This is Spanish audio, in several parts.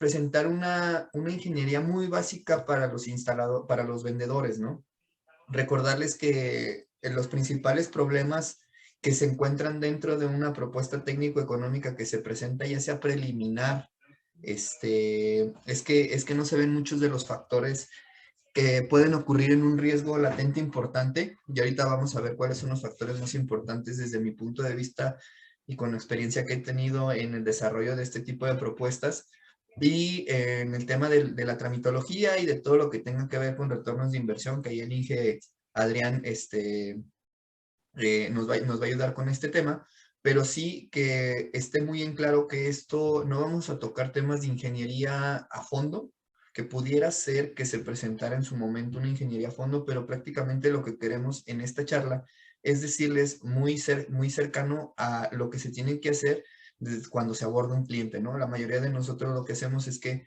presentar una ingeniería muy básica para los para los vendedores, ¿no? Recordarles que los principales problemas que se encuentran dentro de una propuesta técnico-económica que se presenta, ya sea preliminar, es que no se ven muchos de los factores que pueden ocurrir en un riesgo latente importante. Y ahorita vamos a ver cuáles son los factores más importantes desde mi punto de vista y con la experiencia que he tenido en el desarrollo de este tipo de propuestas. Y en el tema de la tramitología y de todo lo que tenga que ver con retornos de inversión, que ahí elige Adrián, nos va a ayudar con este tema, pero sí que esté muy en claro que esto no vamos a tocar temas de ingeniería a fondo, que pudiera ser que se presentara en su momento una ingeniería a fondo, pero prácticamente lo que queremos en esta charla es decirles muy cercano a lo que se tiene que hacer desde cuando se aborda un cliente, ¿no? La mayoría de nosotros lo que hacemos es que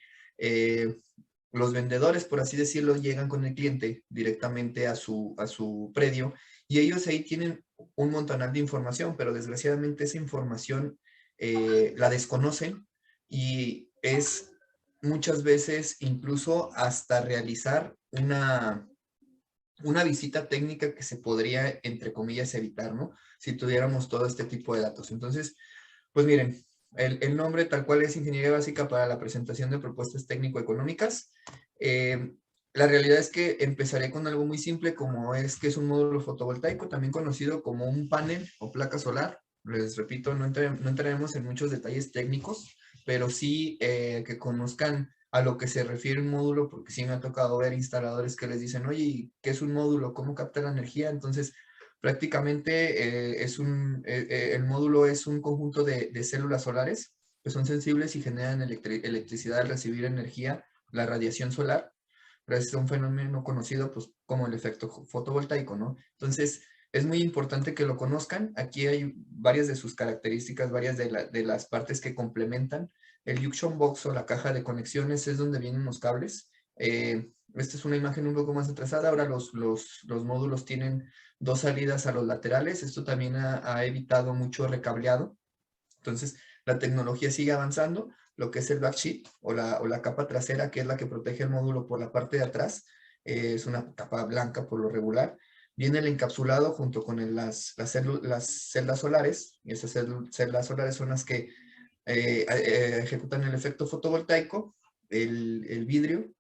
los vendedores, por así decirlo, llegan con el cliente directamente a su predio y ellos ahí tienen un montonal de información, pero desgraciadamente esa información la desconocen y es muchas veces incluso hasta realizar una visita técnica que se podría, entre comillas, evitar, ¿no? Si tuviéramos todo este tipo de datos. Entonces, pues miren, el nombre tal cual es Ingeniería Básica para la presentación de propuestas técnico-económicas. Eh, la realidad es que empezaré con algo muy simple, como es que es un módulo fotovoltaico, también conocido como un panel o placa solar. Les repito, no entraremos en muchos detalles técnicos, pero sí que conozcan a lo que se refiere un módulo, porque sí me ha tocado ver instaladores que les dicen, oye, ¿qué es un módulo? ¿Cómo capta la energía? Entonces, prácticamente el módulo es un conjunto de células solares que son sensibles y generan electricidad al recibir energía, la radiación solar, gracias a un fenómeno conocido pues, como el efecto fotovoltaico, ¿no? Entonces, es muy importante que lo conozcan. Aquí hay varias de sus características, varias de las partes que complementan. El junction box o la caja de conexiones es donde vienen los cables. Esta es una imagen un poco más atrasada. Ahora los módulos tienen dos salidas a los laterales. Esto también ha evitado mucho recableado. Entonces, la tecnología sigue avanzando. Lo que es el backsheet o la capa trasera, que es la que protege el módulo por la parte de atrás, es una capa blanca por lo regular. Viene el encapsulado junto con las celdas solares. Y esas celdas solares son las que ejecutan el efecto fotovoltaico. El vidrio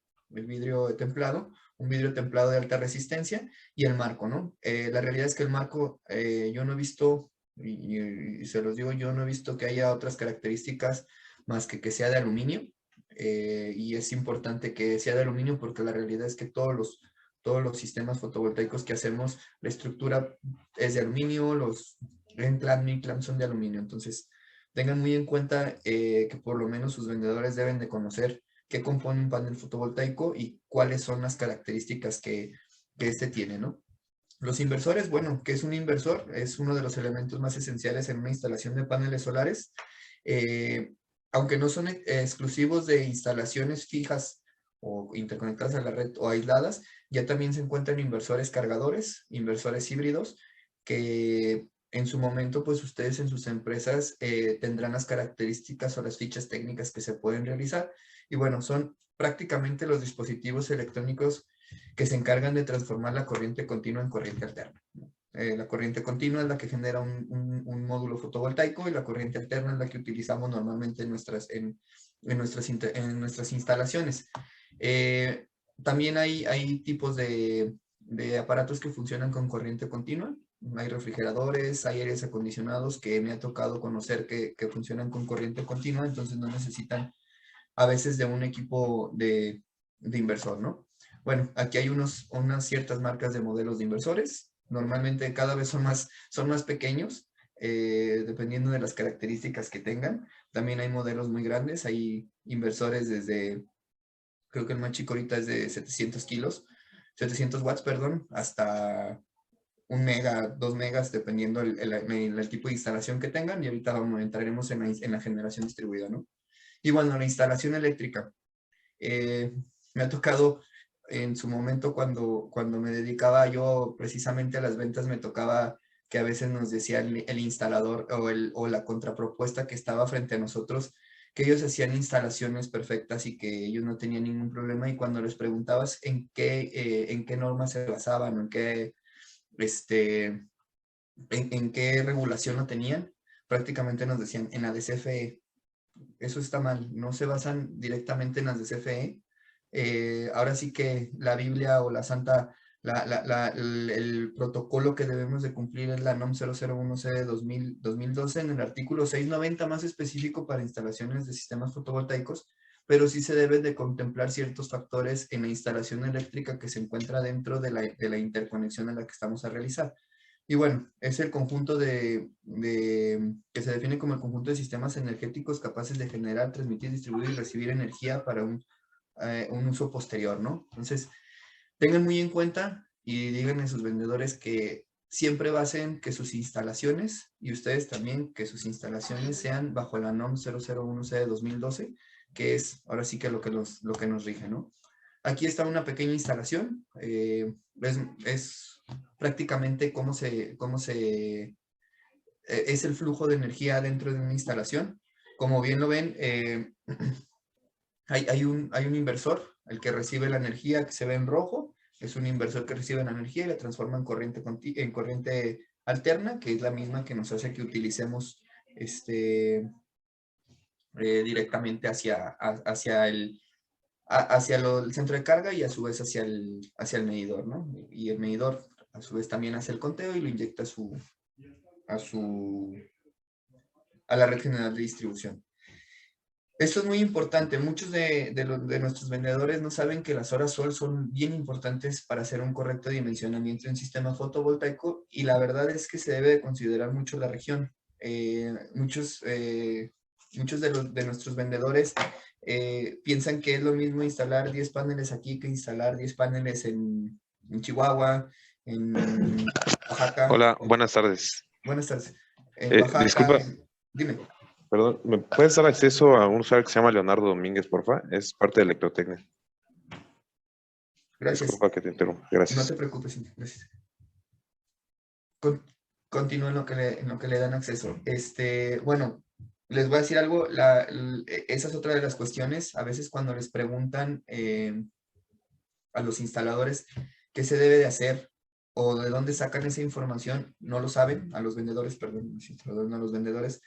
templado, un vidrio templado de alta resistencia y el marco, ¿no? La realidad es que el marco yo no he visto, y se los digo, yo no he visto que haya otras características más que sea de aluminio, y es importante que sea de aluminio porque la realidad es que todos los sistemas fotovoltaicos que hacemos, la estructura es de aluminio, los Enclam y Clam son de aluminio, entonces tengan muy en cuenta que por lo menos sus vendedores deben de conocer qué compone un panel fotovoltaico y cuáles son las características que este tiene, ¿no? Los inversores, bueno, ¿qué es un inversor? Es uno de los elementos más esenciales en una instalación de paneles solares. Eh, Aunque no son exclusivos de instalaciones fijas o interconectadas a la red o aisladas, ya también se encuentran inversores cargadores, inversores híbridos, que en su momento, pues ustedes en sus empresas tendrán las características o las fichas técnicas que se pueden realizar. Y bueno, son prácticamente los dispositivos electrónicos que se encargan de transformar la corriente continua en corriente alterna. La corriente continua es la que genera un módulo fotovoltaico y la corriente alterna es la que utilizamos normalmente en nuestras instalaciones. Eh, También hay tipos de aparatos que funcionan con corriente continua. Hay refrigeradores, hay aires acondicionados que me ha tocado conocer que funcionan con corriente continua, entonces no necesitan a veces de un equipo de inversor, ¿no? Bueno, aquí hay unas ciertas marcas de modelos de inversores. Normalmente cada vez son más pequeños, dependiendo de las características que tengan. También hay modelos muy grandes. Hay inversores desde, creo que el más chico ahorita es de 700 kilos, 700 watts, perdón, hasta 1 mega, 2 megas, dependiendo el tipo de instalación que tengan. Y ahorita entraremos en la generación distribuida, ¿no? Y bueno, la instalación eléctrica. Eh, Me ha tocado en su momento cuando me dedicaba yo precisamente a las ventas, me tocaba que a veces nos decía el instalador o la contrapropuesta que estaba frente a nosotros, que ellos hacían instalaciones perfectas y que ellos no tenían ningún problema, y cuando les preguntabas en qué normas se basaban o en qué regulación lo tenían, prácticamente nos decían en la de CFE. Eso está mal, no se basan directamente en las de CFE. Ahora sí que la Biblia o la Santa, el protocolo que debemos de cumplir es la NOM 001C de 2012 en el artículo 690, más específico para instalaciones de sistemas fotovoltaicos, pero sí se deben de contemplar ciertos factores en la instalación eléctrica que se encuentra dentro de la interconexión en la que estamos a realizar. Y bueno, es el conjunto que se define como el conjunto de sistemas energéticos capaces de generar, transmitir, distribuir y recibir energía para un uso posterior, ¿no? Entonces, tengan muy en cuenta y digan a sus vendedores que siempre basen que sus instalaciones, y ustedes también, que sus instalaciones sean bajo la NOM 001C de 2012, que es ahora sí que lo que nos rige, ¿no? Aquí está una pequeña instalación, es prácticamente es el flujo de energía dentro de una instalación. Como bien lo ven, hay un inversor, el que recibe la energía que se ve en rojo, es un inversor que recibe la energía y la transforma en corriente alterna, que es la misma que nos hace que utilicemos directamente hacia el centro de carga, y a su vez hacia el medidor, ¿no? Y el medidor a su vez también hace el conteo y lo inyecta a la red general de distribución. Esto es muy importante. Muchos de nuestros vendedores no saben que las horas sol son bien importantes para hacer un correcto dimensionamiento de un sistema fotovoltaico, y la verdad es que se debe de considerar mucho la región. Muchos de nuestros vendedores piensan que es lo mismo instalar 10 paneles aquí que instalar 10 paneles en Chihuahua, en Oaxaca. Hola, buenas tardes. Buenas tardes. En Oaxaca, Disculpa, dime. perdón, ¿me puedes dar acceso a un usuario que se llama Leonardo Domínguez, porfa? Es parte de Electrotecnia. Gracias. Disculpa que te interrumpa. No Gracias. te preocupes, Cintia, gracias. Continúa en lo que le dan acceso. Bueno, les voy a decir algo. Esa es otra de las cuestiones. A veces cuando les preguntan a los instaladores qué se debe de hacer o de dónde sacan esa información, no lo saben. A los vendedores, perdón, los instaladores, no, a los vendedores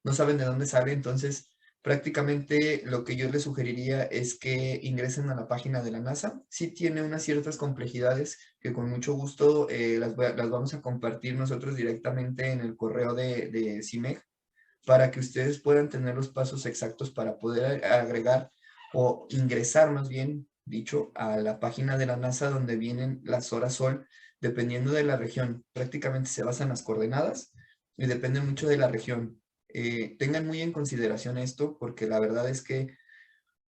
no saben de dónde sale. Entonces, prácticamente lo que yo les sugeriría es que ingresen a la página de la NASA. Sí tiene unas ciertas complejidades que con mucho gusto las vamos a compartir nosotros directamente en el correo de CIMEG, para que ustedes puedan tener los pasos exactos para poder agregar o ingresar, más bien dicho, a la página de la NASA, donde vienen las horas sol, dependiendo de la región. Prácticamente se basan las coordenadas y depende mucho de la región. Tengan muy en consideración esto, porque la verdad es que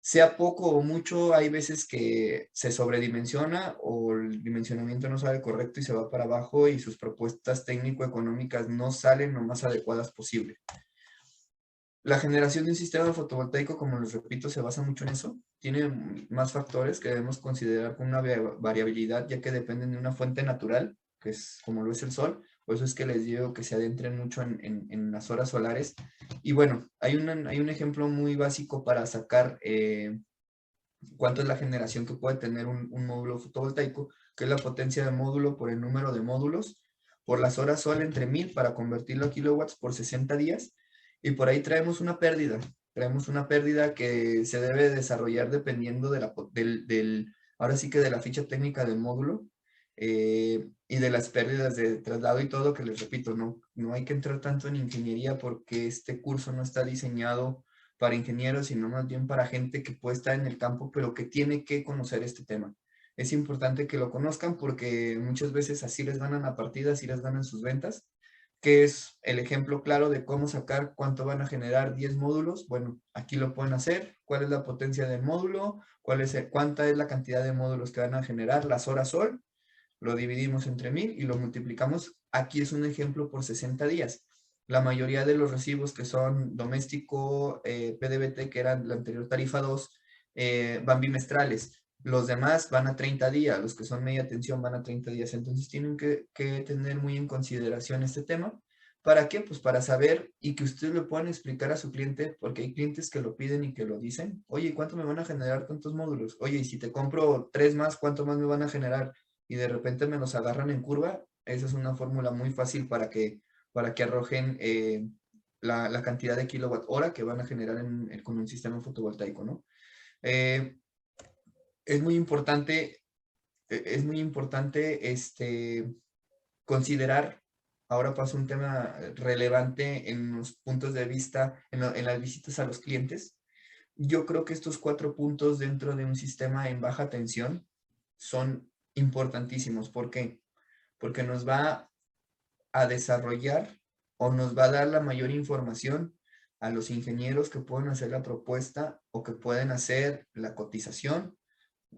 sea poco o mucho, hay veces que se sobredimensiona o el dimensionamiento no sale correcto y se va para abajo, y sus propuestas técnico-económicas no salen lo más adecuadas posible. La generación de un sistema fotovoltaico, como les repito, se basa mucho en eso. Tiene más factores que debemos considerar con una variabilidad, ya que dependen de una fuente natural, que es como lo es el sol. Por eso es que les digo que se adentren mucho en las horas solares. Y bueno, hay un ejemplo muy básico para sacar cuánto es la generación que puede tener un módulo fotovoltaico, que es la potencia de módulo por el número de módulos, por las horas sol entre 1000 para convertirlo a kilowatts por 60 días. Y por ahí traemos una pérdida. Traemos una pérdida que se debe desarrollar dependiendo ahora sí que de la ficha técnica del módulo, y de las pérdidas de traslado y todo, que les repito, no hay que entrar tanto en ingeniería, porque este curso no está diseñado para ingenieros, sino más bien para gente que puede estar en el campo, pero que tiene que conocer este tema. Es importante que lo conozcan, porque muchas veces así les ganan la partida, así les ganan sus ventas, que es el ejemplo claro de cómo sacar cuánto van a generar 10 módulos. Bueno, aquí lo pueden hacer. ¿Cuál es la potencia del módulo? ¿Cuánta es la cantidad de módulos que van a generar? Las horas sol. Lo dividimos entre 1000 y lo multiplicamos. Aquí es un ejemplo por 60 días. La mayoría de los recibos que son doméstico, PDVT, que era la anterior tarifa 2, van bimestrales. Los demás van a 30 días, los que son media tensión van a 30 días. Entonces tienen que tener muy en consideración este tema, ¿Para qué? Pues para saber y que ustedes le puedan explicar a su cliente, porque hay clientes que lo piden y que lo dicen. Oye, ¿cuánto me van a generar tantos módulos? Oye, y si te compro 3 más, ¿cuánto más me van a generar? Y de repente me los agarran en curva. Esa es una fórmula muy fácil para que arrojen la cantidad de kilowatt hora que van a generar con un sistema fotovoltaico, ¿no? Eh, es muy importante, considerar, ahora paso a un tema relevante en los puntos de vista, en las visitas a los clientes. Yo creo que estos 4 puntos dentro de un sistema en baja tensión son importantísimos. ¿Por qué? Porque nos va a desarrollar o nos va a dar la mayor información a los ingenieros que pueden hacer la propuesta o que pueden hacer la cotización,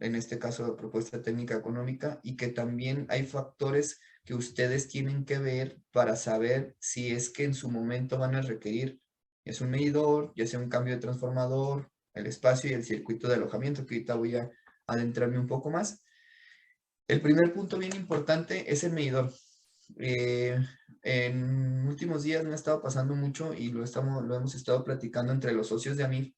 en este caso la propuesta técnica económica, y que también hay factores que ustedes tienen que ver para saber si es que en su momento van a requerir, es un medidor, ya sea un cambio de transformador, el espacio y el circuito de alojamiento, que ahorita voy a adentrarme un poco más. El primer punto bien importante es el medidor. Eh, en últimos días me ha estado pasando mucho y lo hemos estado platicando entre los socios de AMIF,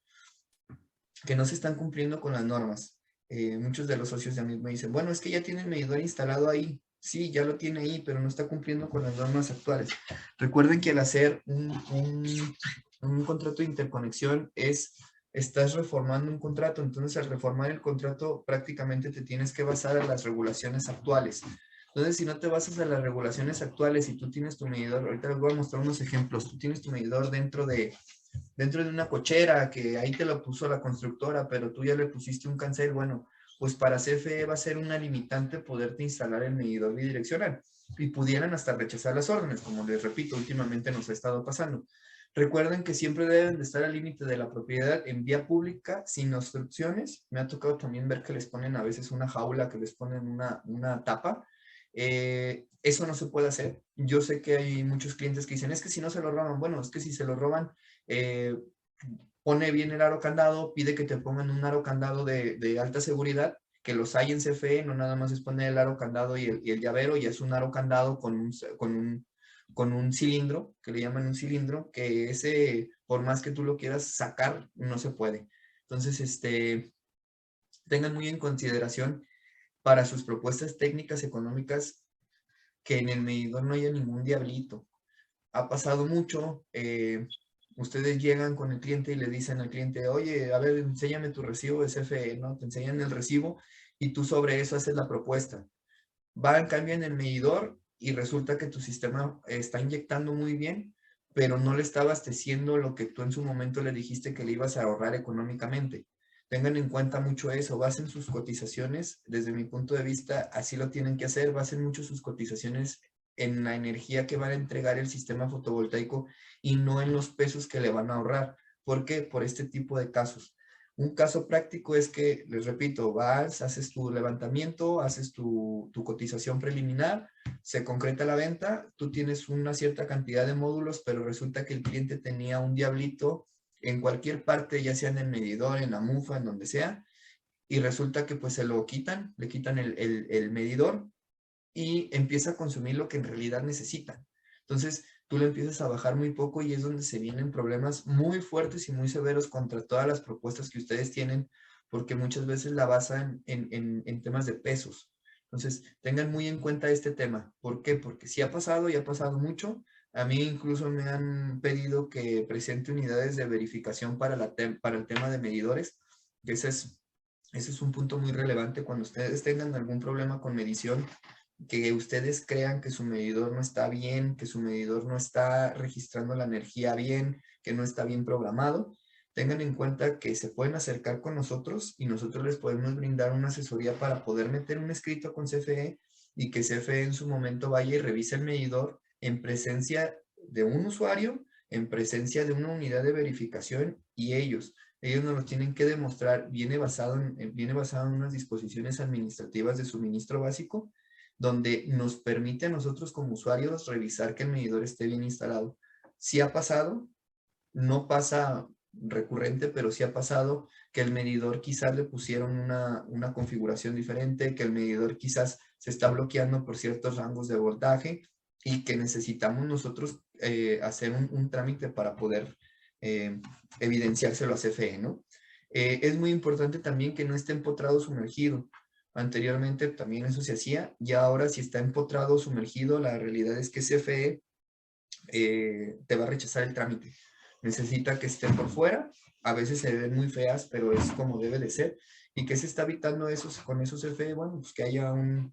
que no se están cumpliendo con las normas. Muchos de los socios de AMIF me dicen, bueno, es que ya tiene el medidor instalado ahí. Sí, ya lo tiene ahí, pero no está cumpliendo con las normas actuales. Recuerden que al hacer un contrato de interconexión estás reformando un contrato, entonces al reformar el contrato prácticamente te tienes que basar en las regulaciones actuales. Entonces, si no te basas en las regulaciones actuales y tú tienes tu medidor, ahorita les voy a mostrar unos ejemplos, tú tienes tu medidor dentro de una cochera que ahí te lo puso la constructora, pero tú ya le pusiste un cancel, bueno, pues para CFE va a ser una limitante poderte instalar el medidor bidireccional y pudieran hasta rechazar las órdenes, como les repito, últimamente nos ha estado pasando. Recuerden que siempre deben de estar al límite de la propiedad en vía pública, sin obstrucciones. Me ha tocado también ver que les ponen a veces una jaula, que les ponen una tapa. Eso no se puede hacer. Yo sé que hay muchos clientes que dicen, es que si no se lo roban, bueno, es que si se lo roban, eh, pone bien el aro candado, pide que te pongan un aro candado de alta seguridad, que los hay en CFE, no nada más es poner el aro candado y el llavero, y es un aro candado con un cilindro, que le llaman un cilindro, que ese, por más que tú lo quieras sacar, no se puede. Entonces, tengan muy en consideración para sus propuestas técnicas económicas que en el medidor no haya ningún diablito. Ha pasado mucho, ustedes llegan con el cliente y le dicen al cliente, oye, a ver, enséñame tu recibo de CFE, ¿no? Te enseñan el recibo y tú sobre eso haces la propuesta. Va en cambio en el medidor y resulta que tu sistema está inyectando muy bien, pero no le está abasteciendo lo que tú en su momento le dijiste que le ibas a ahorrar económicamente. Tengan en cuenta mucho eso, basen sus cotizaciones, desde mi punto de vista, así lo tienen que hacer, basen mucho sus cotizaciones en la energía que van a entregar el sistema fotovoltaico y no en los pesos que le van a ahorrar. ¿Por qué? Por este tipo de casos. Un caso práctico es que, les repito, vas, haces tu levantamiento, haces tu cotización preliminar, se concreta la venta, tú tienes una cierta cantidad de módulos, pero resulta que el cliente tenía un diablito en cualquier parte, ya sea en el medidor, en la mufa, en donde sea, y resulta que pues se lo quitan, le quitan el medidor y empieza a consumir lo que en realidad necesita. Entonces, tú le empiezas a bajar muy poco y es donde se vienen problemas muy fuertes y muy severos contra todas las propuestas que ustedes tienen, porque muchas veces la basan en temas de pesos. Entonces, tengan muy en cuenta este tema. ¿Por qué? Porque si ha pasado y ha pasado mucho. A mí incluso me han pedido que presente unidades de verificación para el tema de medidores, que ese es un punto muy relevante. Cuando ustedes tengan algún problema con medición, que ustedes crean que su medidor no está bien, que su medidor no está registrando la energía bien, que no está bien programado, tengan en cuenta que se pueden acercar con nosotros y nosotros les podemos brindar una asesoría para poder meter un escrito con CFE y que CFE en su momento vaya y revise el medidor en presencia de un usuario, en presencia de una unidad de verificación y ellos nos lo tienen que demostrar, viene basado en unas disposiciones administrativas de suministro básico, donde nos permite a nosotros como usuarios revisar que el medidor esté bien instalado. Sí ha pasado, no pasa recurrente, pero sí ha pasado que el medidor quizás le pusieron una configuración diferente, que el medidor quizás se está bloqueando por ciertos rangos de voltaje y que necesitamos nosotros hacer un trámite para poder evidenciárselo a CFE, ¿no? Es muy importante también que no esté empotrado sumergido. Anteriormente también eso se hacía, y ahora si está empotrado o sumergido, la realidad es que CFE te va a rechazar el trámite. Necesita que estén por fuera, a veces se ven muy feas, pero es como debe de ser. ¿Y qué se está evitando eso, con esos CFE? Bueno, pues que haya un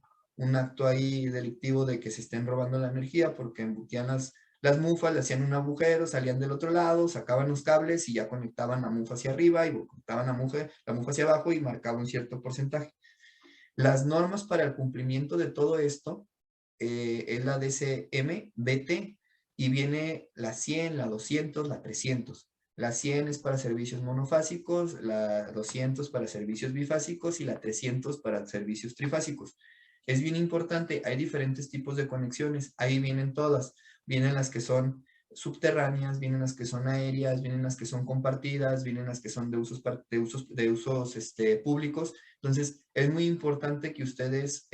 acto ahí delictivo de que se estén robando la energía, porque embutían las mufas, le hacían un agujero, salían del otro lado, sacaban los cables y ya conectaban la mufa hacia arriba y conectaban la mufa hacia abajo y marcaba un cierto porcentaje. Las normas para el cumplimiento de todo esto es la DCM-BT y viene la 100, la 200, la 300. La 100 es para servicios monofásicos, la 200 para servicios bifásicos y la 300 para servicios trifásicos. Es bien importante, hay diferentes tipos de conexiones, ahí vienen todas. Vienen las que son subterráneas, vienen las que son aéreas, vienen las que son compartidas, vienen las que son de usos públicos. Entonces, es muy importante que ustedes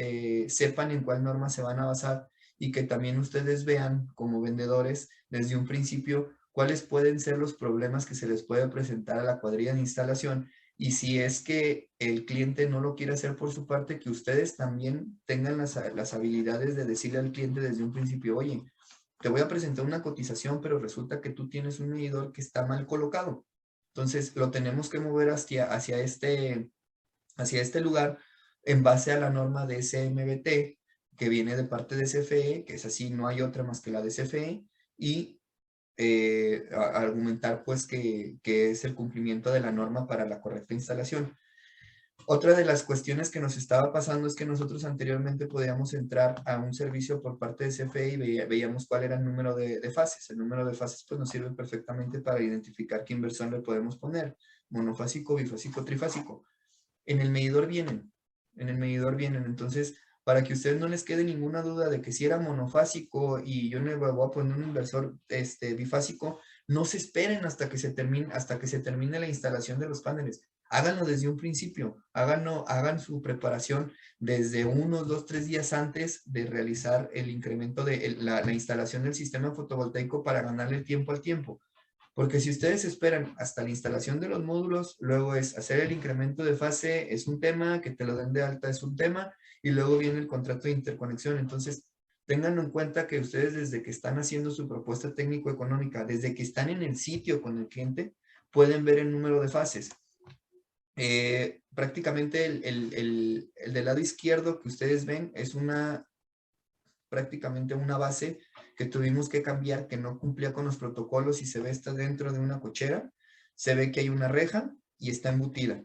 sepan en cuál norma se van a basar y que también ustedes vean como vendedores desde un principio cuáles pueden ser los problemas que se les puede presentar a la cuadrilla de instalación, y si es que el cliente no lo quiere hacer por su parte, que ustedes también tengan las habilidades de decirle al cliente desde un principio, oye, te voy a presentar una cotización, pero resulta que tú tienes un medidor que está mal colocado. Entonces, lo tenemos que mover hacia este lugar en base a la norma de SMBT, que viene de parte de CFE, que es así, no hay otra más que la de CFE, y argumentar pues que es el cumplimiento de la norma para la correcta instalación. Otra de las cuestiones que nos estaba pasando es que nosotros anteriormente podíamos entrar a un servicio por parte de CFE y veíamos cuál era el número de fases. El número de fases pues nos sirve perfectamente para identificar qué inversión le podemos poner, monofásico, bifásico, trifásico. En el medidor vienen, entonces para que a ustedes no les quede ninguna duda de que si era monofásico y yo le voy a poner un inversor bifásico, no se esperen hasta que se termine la instalación de los paneles. Háganlo desde un principio, hagan su preparación desde 1, 2, 3 días antes de realizar el incremento de la instalación del sistema fotovoltaico para ganarle tiempo al tiempo. Porque si ustedes esperan hasta la instalación de los módulos, luego es hacer el incremento de fase, es un tema, que te lo den de alta es un tema, y luego viene el contrato de interconexión. Entonces, tengan en cuenta que ustedes desde que están haciendo su propuesta técnico-económica, desde que están en el sitio con el cliente, pueden ver el número de fases. Prácticamente el del lado izquierdo que ustedes ven es prácticamente una base que tuvimos que cambiar, que no cumplía con los protocolos y se ve está dentro de una cochera, se ve que hay una reja y está embutida.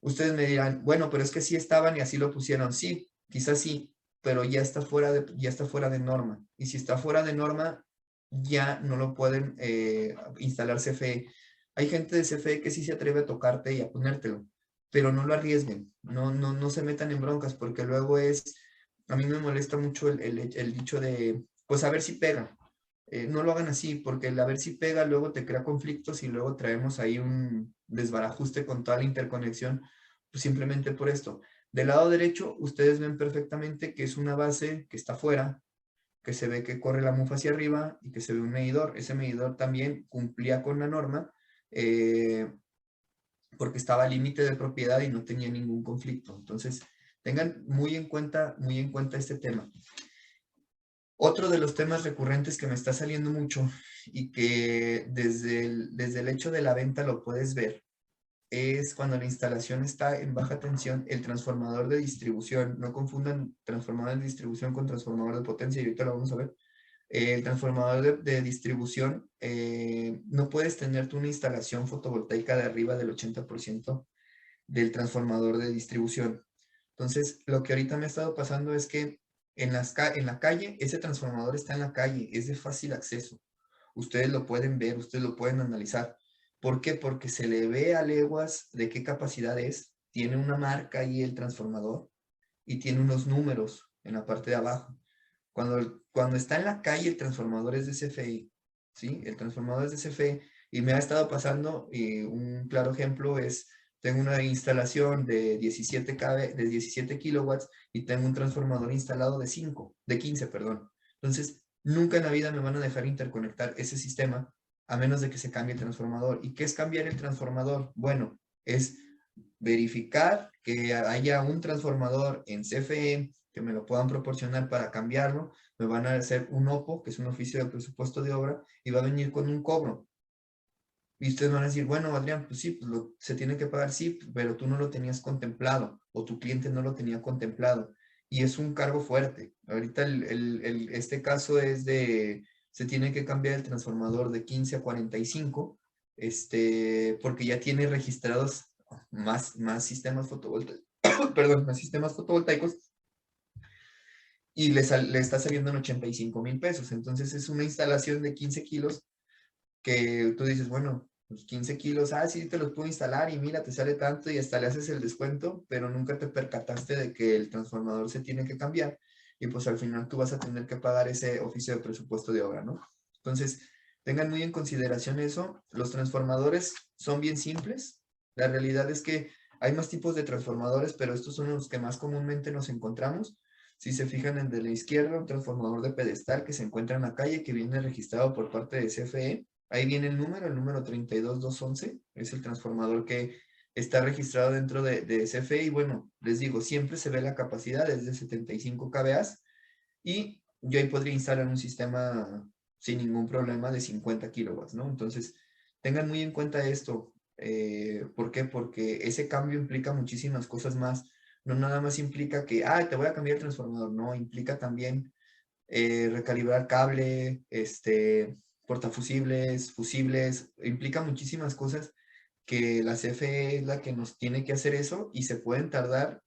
Ustedes me dirán, bueno, pero es que sí estaban y así lo pusieron. Sí, quizás sí, pero ya está fuera de norma. Y si está fuera de norma, ya no lo pueden instalar CFE. Hay gente de CFE que sí se atreve a tocarte y a ponértelo, pero no lo arriesguen, no se metan en broncas, porque luego a mí me molesta mucho el dicho de, pues a ver si pega. No lo hagan así, porque el a ver si pega luego te crea conflictos y luego traemos ahí un desbarajuste con toda la interconexión, pues simplemente por esto. Del lado derecho, ustedes ven perfectamente que es una base que está afuera, que se ve que corre la mufa hacia arriba y que se ve un medidor. Ese medidor también cumplía con la norma porque estaba al límite de propiedad y no tenía ningún conflicto. Entonces, tengan muy en cuenta este tema. Otro de los temas recurrentes que me está saliendo mucho y que desde el hecho de la venta lo puedes ver es cuando la instalación está en baja tensión, el transformador de distribución. No confundan transformador de distribución con transformador de potencia, y ahorita lo vamos a ver. El transformador de distribución, no puedes tener tú una instalación fotovoltaica de arriba del 80% del transformador de distribución. Entonces, lo que ahorita me ha estado pasando es que en la calle, ese transformador está en la calle, es de fácil acceso. Ustedes lo pueden ver, ustedes lo pueden analizar. ¿Por qué? Porque se le ve a leguas de qué capacidad es. Tiene una marca ahí el transformador y tiene unos números en la parte de abajo. Cuando está en la calle, el transformador es de CFE, ¿sí? El transformador es de CFE y me ha estado pasando, y un claro ejemplo es, tengo una instalación de 17 kilowatts y tengo un transformador instalado de 15, perdón. Entonces, Nunca en la vida me van a dejar interconectar ese sistema a menos de que se cambie el transformador. ¿Y qué es cambiar el transformador? Bueno, es verificar que haya un transformador en CFE que me lo puedan proporcionar para cambiarlo. Me van a hacer un OPO, que es un oficio de presupuesto de obra, y va a venir con un cobro. Y ustedes van a decir, bueno, Adrián, pues sí, pues se tiene que pagar, sí, pero tú no lo tenías contemplado o tu cliente no lo tenía contemplado. Y es un cargo fuerte. Ahorita este caso es se tiene que cambiar el transformador de 15 a 45, porque ya tiene registrados más sistemas fotovoltaicos, perdón, más sistemas fotovoltaicos y le está saliendo en 85,000 pesos. Entonces es una instalación de 15 kilos que tú dices, bueno, pues 15 kilos, sí, te los puedo instalar y mira, te sale tanto y hasta le haces el descuento, pero nunca te percataste de que el transformador se tiene que cambiar y pues al final tú vas a tener que pagar ese oficio de presupuesto de obra, ¿no? Entonces, tengan muy en consideración eso. Los transformadores son bien simples. La realidad es que hay más tipos de transformadores, pero estos son los que más comúnmente nos encontramos. Si se fijan en de la izquierda, un transformador de pedestal que se encuentra en la calle, que viene registrado por parte de CFE. Ahí viene el número 32211, es el transformador que está registrado dentro de CFE y bueno, les digo, siempre se ve la capacidad, es de 75 kVA y yo ahí podría instalar un sistema sin ningún problema de 50 kilowatts, ¿no? Entonces, tengan muy en cuenta esto. ¿Por qué? Porque ese cambio implica muchísimas cosas más. No nada más implica que, te voy a cambiar el transformador, no, implica también recalibrar cable, portafusibles, fusibles, implica muchísimas cosas que la CFE es la que nos tiene que hacer eso y se pueden tardar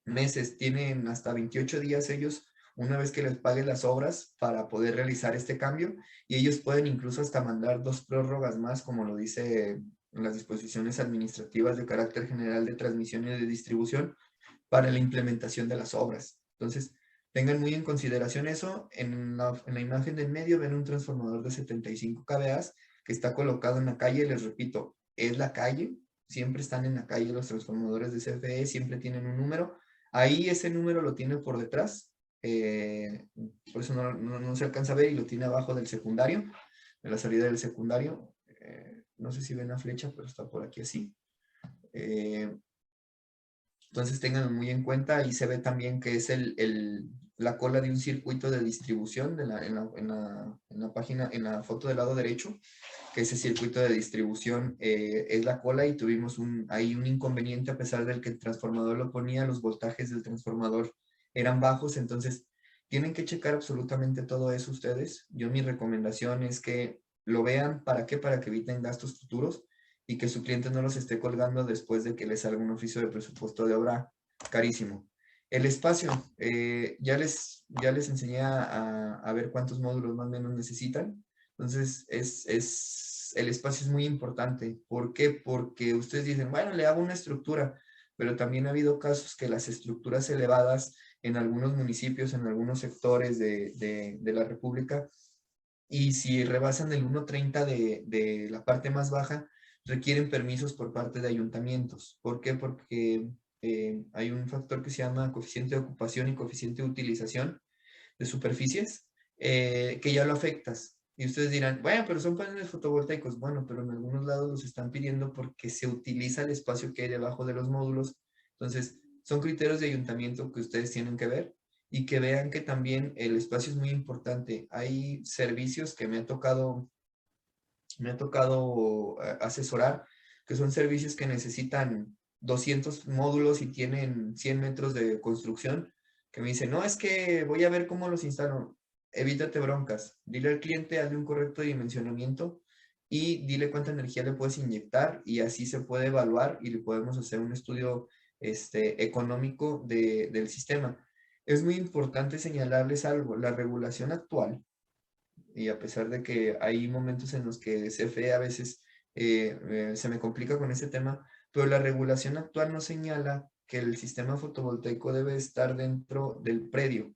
meses, tienen hasta 28 días ellos una vez que les paguen las obras para poder realizar este cambio y ellos pueden incluso hasta mandar 2 prórrogas más, como lo dice en las disposiciones administrativas de carácter general de transmisión y de distribución para la implementación de las obras. Entonces, tengan muy en consideración eso. En la imagen del medio ven un transformador de 75 kVA que está colocado en la calle. Les repito, es la calle. Siempre están en la calle los transformadores de CFE, siempre tienen un número. Ahí ese número lo tiene por detrás. Por eso no se alcanza a ver y lo tiene abajo del secundario, de la salida del secundario. No sé si ven la flecha, pero está por aquí así. Entonces tengan muy en cuenta y se ve también que es la cola de un circuito de distribución en la página, en la foto del lado derecho, que ese circuito de distribución es la cola y tuvimos ahí un inconveniente a pesar del que el transformador lo ponía, los voltajes del transformador eran bajos, entonces tienen que checar absolutamente todo eso ustedes. Yo mi recomendación es que lo vean, ¿para qué? Para que eviten gastos futuros y que su cliente no los esté colgando después de que les salga un oficio de presupuesto de obra carísimo. El espacio, ya les enseñé a ver cuántos módulos más o menos necesitan. Entonces, el espacio es muy importante. ¿Por qué? Porque ustedes dicen, bueno, le hago una estructura, pero también ha habido casos que las estructuras elevadas en algunos municipios, en algunos sectores de la República, y si rebasan el 1.30 de la parte más baja, requieren permisos por parte de ayuntamientos. ¿Por qué? Porque hay un factor que se llama coeficiente de ocupación y coeficiente de utilización de superficies que ya lo afectas. Y ustedes dirán, bueno, pero son paneles fotovoltaicos. Bueno, pero en algunos lados los están pidiendo porque se utiliza el espacio que hay debajo de los módulos. Entonces, son criterios de ayuntamiento que ustedes tienen que ver y que vean que también el espacio es muy importante. Hay servicios que me ha tocado asesorar, que son servicios que necesitan 200 módulos y tienen 100 metros de construcción, que me dicen, no, es que voy a ver cómo los instalo. Evítate broncas. Dile al cliente, hazle un correcto dimensionamiento y dile cuánta energía le puedes inyectar y así se puede evaluar y le podemos hacer un estudio económico del sistema. Es muy importante señalarles algo. La regulación actual y a pesar de que hay momentos en los que CFE a veces se me complica con ese tema, pero la regulación actual no señala que el sistema fotovoltaico debe estar dentro del predio.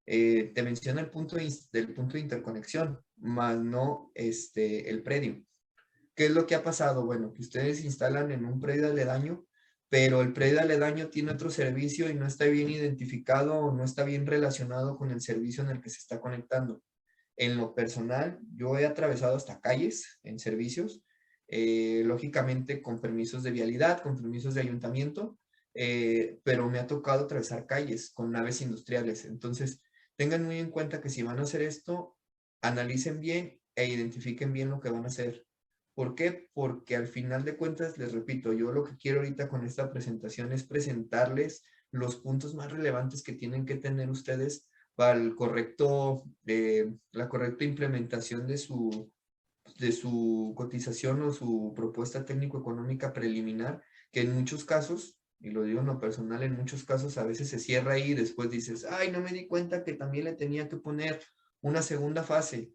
Te menciona del punto de interconexión, más no el predio. ¿Qué es lo que ha pasado? Bueno, que ustedes instalan en un predio aledaño, pero el predio aledaño tiene otro servicio y no está bien identificado o no está bien relacionado con el servicio en el que se está conectando. En lo personal, yo he atravesado hasta calles en servicios, lógicamente con permisos de vialidad, con permisos de ayuntamiento, pero me ha tocado atravesar calles con naves industriales. Entonces, tengan muy en cuenta que si van a hacer esto, analicen bien e identifiquen bien lo que van a hacer. ¿Por qué? Porque al final de cuentas, les repito, yo lo que quiero ahorita con esta presentación es presentarles los puntos más relevantes que tienen que tener ustedes para el correcto, la correcta implementación de su cotización o su propuesta técnico-económica preliminar, que en muchos casos, y lo digo en lo personal, en muchos casos a veces se cierra ahí y después dices, ay, no me di cuenta que también le tenía que poner una segunda fase,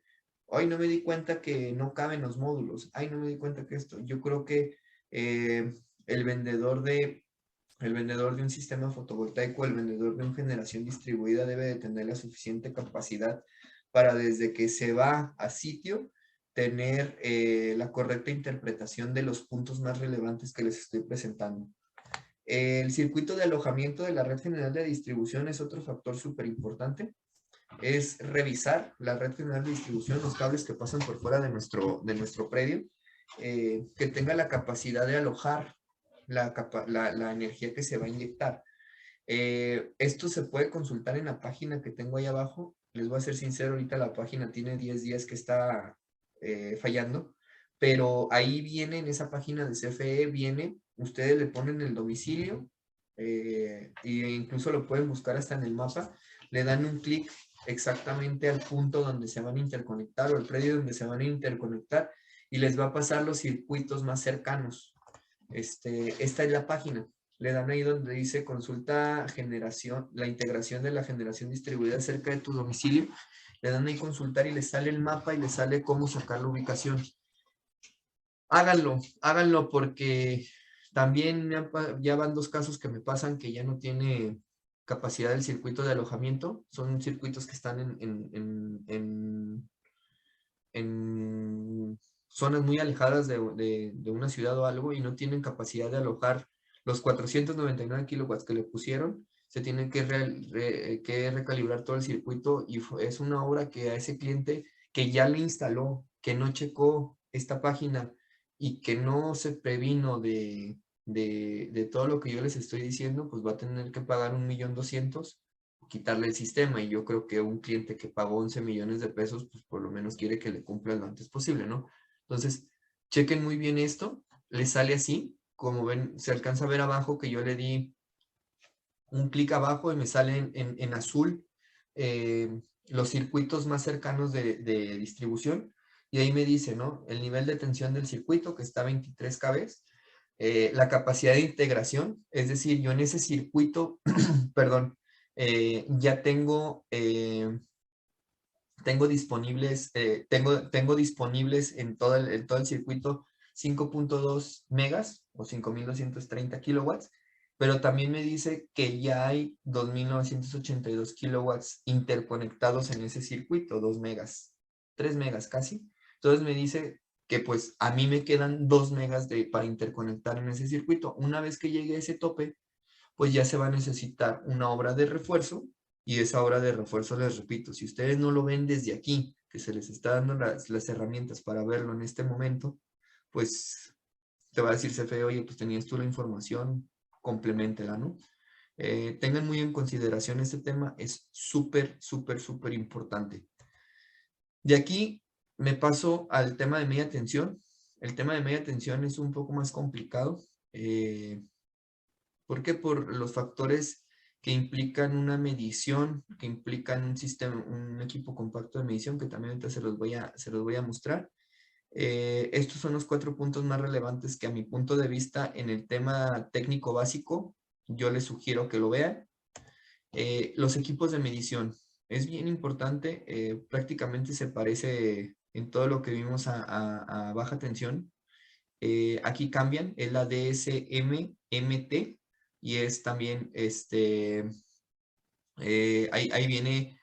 ay, no me di cuenta que no caben los módulos, ay, no me di cuenta que esto. Yo creo que el vendedor de un sistema fotovoltaico, el vendedor de una generación distribuida debe de tener la suficiente capacidad para desde que se va a sitio tener la correcta interpretación de los puntos más relevantes que les estoy presentando. El circuito de alojamiento de la red general de distribución es otro factor súper importante. Es revisar la red general de distribución, los cables que pasan por fuera de nuestro predio, que tenga la capacidad de alojar la energía que se va a inyectar. Esto se puede consultar en la página que tengo ahí abajo. Les voy a ser sincero, ahorita la página tiene 10 días que está fallando, pero ahí viene, en esa página de CFE, viene, ustedes le ponen el domicilio, e incluso lo pueden buscar hasta en el mapa, le dan un clic exactamente al punto donde se van a interconectar o el predio donde se van a interconectar y les va a pasar los circuitos más cercanos. Esta es la página. Le dan ahí donde dice consulta generación, la integración de la generación distribuida cerca de tu domicilio. Le dan ahí consultar y les sale el mapa y les sale cómo sacar la ubicación. Háganlo porque también ya van 2 casos que me pasan que ya no tiene capacidad del circuito de alojamiento. Son circuitos que están en zonas muy alejadas de una ciudad o algo y no tienen capacidad de alojar los 499 kilowatts que le pusieron. Se tienen que recalibrar todo el circuito y es una obra que a ese cliente que ya le instaló, que no checó esta página y que no se previno de todo lo que yo les estoy diciendo, pues va a tener que pagar 1.200.000, quitarle el sistema. Y yo creo que un cliente que pagó 11 millones de pesos, pues por lo menos quiere que le cumpla lo antes posible, ¿no? Entonces, chequen muy bien esto. Les sale así. Como ven, se alcanza a ver abajo que yo le di un clic abajo y me salen en azul los circuitos más cercanos de distribución. Y ahí me dice, ¿no? El nivel de tensión del circuito, que está a 23 kV. La capacidad de integración, es decir, yo en ese circuito, perdón, ya tengo disponibles, tengo disponibles en todo el circuito 5.2 megas o 5.230 kilowatts, pero también me dice que ya hay 2.982 kilowatts interconectados en ese circuito, 2 megas, 3 megas casi. Entonces me dice que pues a mí me quedan 2 megas para interconectar en ese circuito. Una vez que llegue a ese tope, pues ya se va a necesitar una obra de refuerzo y esa obra de refuerzo, les repito, si ustedes no lo ven desde aquí, que se les está dando las herramientas para verlo en este momento, pues te va a decir CFE, oye, pues tenías tú la información, compleméntela, ¿no? Tengan muy en consideración este tema, es súper, súper, súper importante. De aquí me paso al tema de media tensión. El tema de media tensión es un poco más complicado. ¿Por qué? Por los factores que implican una medición, que implican un sistema, un equipo compacto de medición, que también ahorita se los voy a mostrar. Estos son los 4 puntos más relevantes que a mi punto de vista en el tema técnico básico, yo les sugiero que lo vean. Los equipos de medición. Es bien importante, prácticamente se parece en todo lo que vimos a baja tensión. Aquí cambian, es la DSM-MT y es también, ahí viene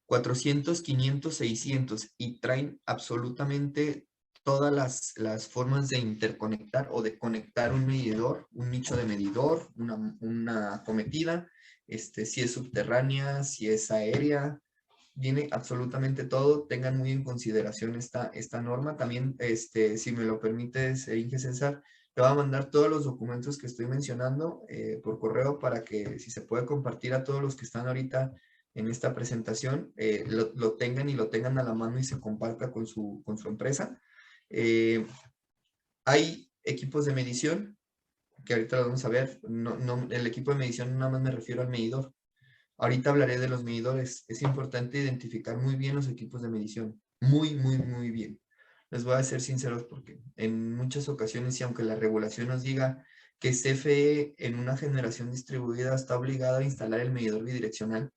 400, 500, 600 y traen absolutamente todas las formas de interconectar o de conectar un medidor, un nicho de medidor, una acometida, si es subterránea, si es aérea, viene absolutamente todo. Tengan muy en consideración esta norma. También, si me lo permites, Inge César, te voy a mandar todos los documentos que estoy mencionando por correo para que si se puede compartir a todos los que están ahorita en esta presentación, lo tengan y lo tengan a la mano y se comparta con su empresa. Hay equipos de medición, que ahorita lo vamos a ver. El equipo de medición nada más me refiero al medidor. Ahorita hablaré de los medidores. Es importante identificar muy bien los equipos de medición. Muy, muy, muy bien. Les voy a ser sinceros porque en muchas ocasiones, y aunque la regulación nos diga que CFE en una generación distribuida está obligada a instalar el medidor bidireccional,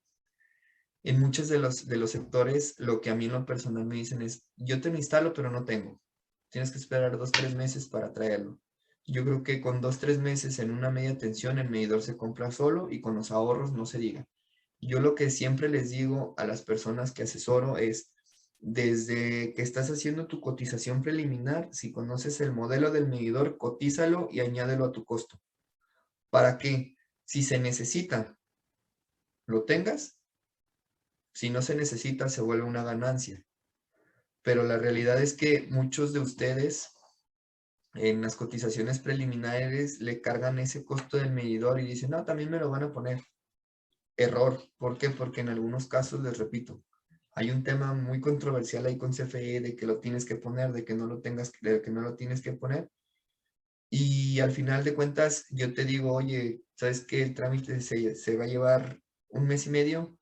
en muchos de los sectores lo que a mí en lo personal me dicen es, yo te lo instalo pero no tengo. Tienes que esperar 2, 3 meses para traerlo. Yo creo que con 2, 3 meses en una media tensión el medidor se compra solo y con los ahorros no se diga. Yo lo que siempre les digo a las personas que asesoro es, desde que estás haciendo tu cotización preliminar, si conoces el modelo del medidor, cotízalo y añádelo a tu costo. ¿Para que si se necesita, lo tengas? Si no se necesita, se vuelve una ganancia. Pero la realidad es que muchos de ustedes en las cotizaciones preliminares le cargan ese costo del medidor y dicen, no, también me lo van a poner. Error. ¿Por qué? Porque en algunos casos, les repito, hay un tema muy controversial ahí con CFE de que lo tienes que poner, de que no lo tengas, de que no lo tienes que poner. Y al final de cuentas, yo te digo, oye, ¿sabes qué? El trámite se va a llevar 1 mes y medio,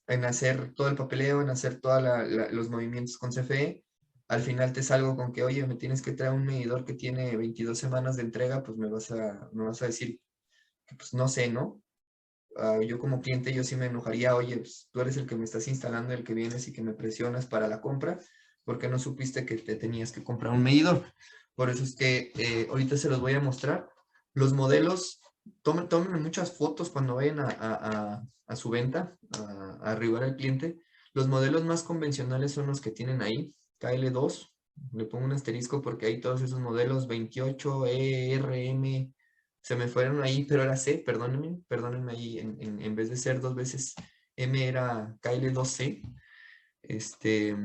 en hacer todo el papeleo, en hacer todos los movimientos con CFE. Al final te salgo con que, oye, me tienes que traer un medidor que tiene 22 semanas de entrega, pues me vas a decir que pues no sé, ¿no? Yo como cliente, yo sí me enojaría, oye, pues, tú eres el que me estás instalando, el que vienes y que me presionas para la compra, porque no supiste que te tenías que comprar un medidor. Por eso es que ahorita se los voy a mostrar. Los modelos, tomen muchas fotos cuando vayan a su venta, a arribar al cliente. Los modelos más convencionales son los que tienen ahí, KL2, le pongo un asterisco porque hay todos esos modelos 28, ERM, se me fueron ahí, pero era C, perdónenme ahí, en vez de ser 2 veces M era KL2C, este,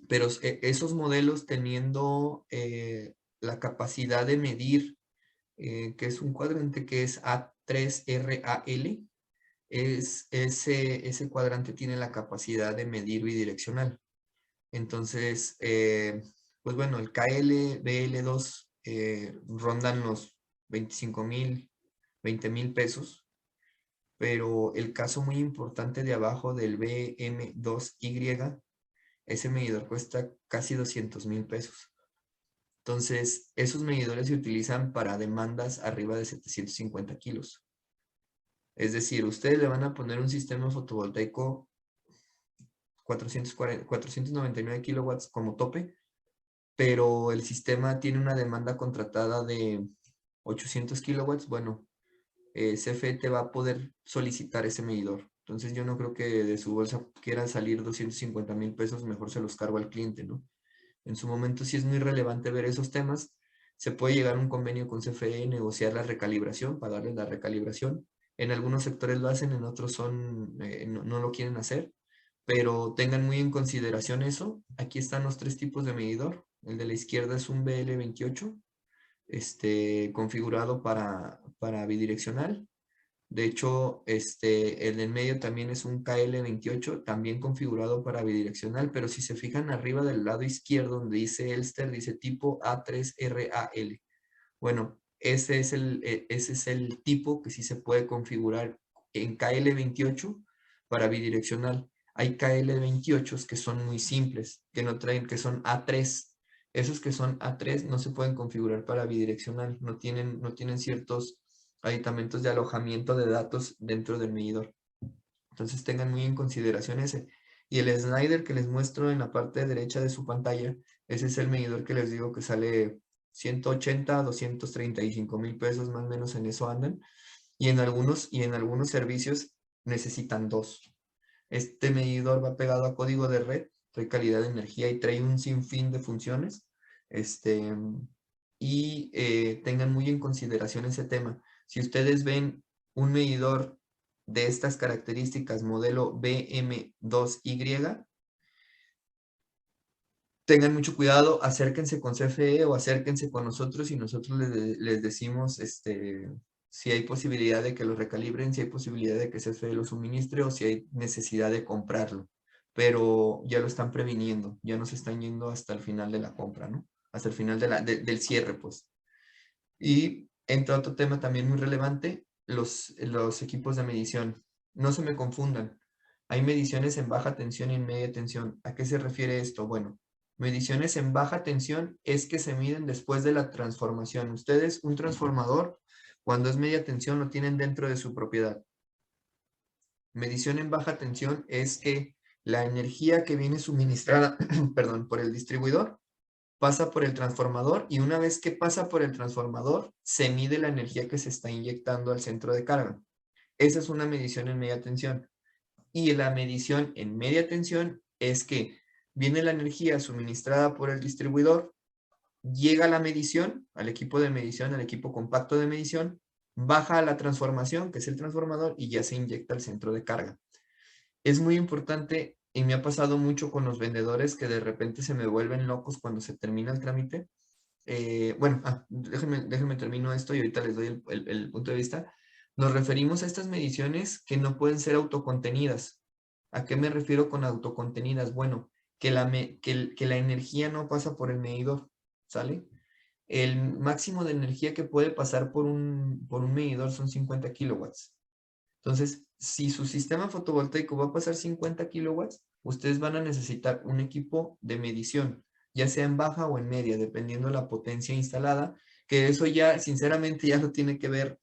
pero esos modelos teniendo la capacidad de medir, que es un cuadrante que es A3RAL, ese cuadrante tiene la capacidad de medir bidireccional. Entonces, pues bueno, el KL, BL2 rondan los 25,000, 20,000 pesos, pero el caso muy importante de abajo del BM2Y, ese medidor cuesta casi 200,000 pesos. Entonces, esos medidores se utilizan para demandas arriba de 750 kilos. Es decir, ustedes le van a poner un sistema fotovoltaico 499 kilowatts como tope, pero el sistema tiene una demanda contratada de 800 kilowatts. Bueno, CFE te va a poder solicitar ese medidor. Entonces yo no creo que de su bolsa quiera salir 250,000 pesos, mejor se los cargo al cliente, ¿no? En su momento sí es muy relevante ver esos temas. Se puede llegar a un convenio con CFE, negociar la recalibración, pagarles la recalibración. En algunos sectores lo hacen, en otros no lo quieren hacer, pero tengan muy en consideración eso. Aquí están los 3 tipos de medidor. El de la izquierda es un BL28, configurado para bidireccional. De hecho, el del medio también es un KL28, también configurado para bidireccional, pero si se fijan arriba del lado izquierdo donde dice Elster, dice tipo A3RAL. Bueno, ese es el tipo que sí se puede configurar en KL28 para bidireccional. Hay KL28 que son muy simples, que no traen, que son A3. Esos que son A3 no se pueden configurar para bidireccional, no tienen ciertos aditamentos de alojamiento de datos dentro del medidor. Entonces tengan muy en consideración ese. Y el Snyder que les muestro en la parte derecha de su pantalla, ese es el medidor que les digo que sale 180, 235,000 pesos, más o menos en eso andan. Y en algunos servicios necesitan dos. Este medidor va pegado a código de red, trae calidad de energía y trae un sinfín de funciones. Este, tengan muy en consideración ese tema. Si ustedes ven un medidor de estas características modelo BM2Y, tengan mucho cuidado, acérquense con CFE o acérquense con nosotros y nosotros les decimos si hay posibilidad de que lo recalibren, si hay posibilidad de que CFE lo suministre o si hay necesidad de comprarlo. Pero ya lo están previniendo, ya no se están yendo hasta el final de la compra, ¿no? Hasta el final del cierre, pues. Y entra otro tema también muy relevante, los equipos de medición. No se me confundan. Hay mediciones en baja tensión y en media tensión. ¿A qué se refiere esto? Bueno, mediciones en baja tensión es que se miden después de la transformación. Ustedes, un transformador, cuando es media tensión, lo tienen dentro de su propiedad. Medición en baja tensión es que la energía que viene suministrada, perdón, por el distribuidor pasa por el transformador y una vez que pasa por el transformador, se mide la energía que se está inyectando al centro de carga. Esa es una medición en media tensión. Y la medición en media tensión es que viene la energía suministrada por el distribuidor, llega a la medición, al equipo de medición, al equipo compacto de medición, baja a la transformación, que es el transformador, y ya se inyecta al centro de carga. Es muy importante y me ha pasado mucho con los vendedores que de repente se me vuelven locos cuando se termina el trámite. Bueno, déjenme termino esto y ahorita les doy el punto de vista. Nos referimos a estas mediciones que no pueden ser autocontenidas. ¿A qué me refiero con autocontenidas? Bueno, que la energía no pasa por el medidor, ¿sale? El máximo de energía que puede pasar por un medidor son 50 kilowatts. Entonces, si su sistema fotovoltaico va a pasar 50 kilowatts, ustedes van a necesitar un equipo de medición, ya sea en baja o en media, dependiendo de la potencia instalada, que eso ya, sinceramente, ya lo tiene que ver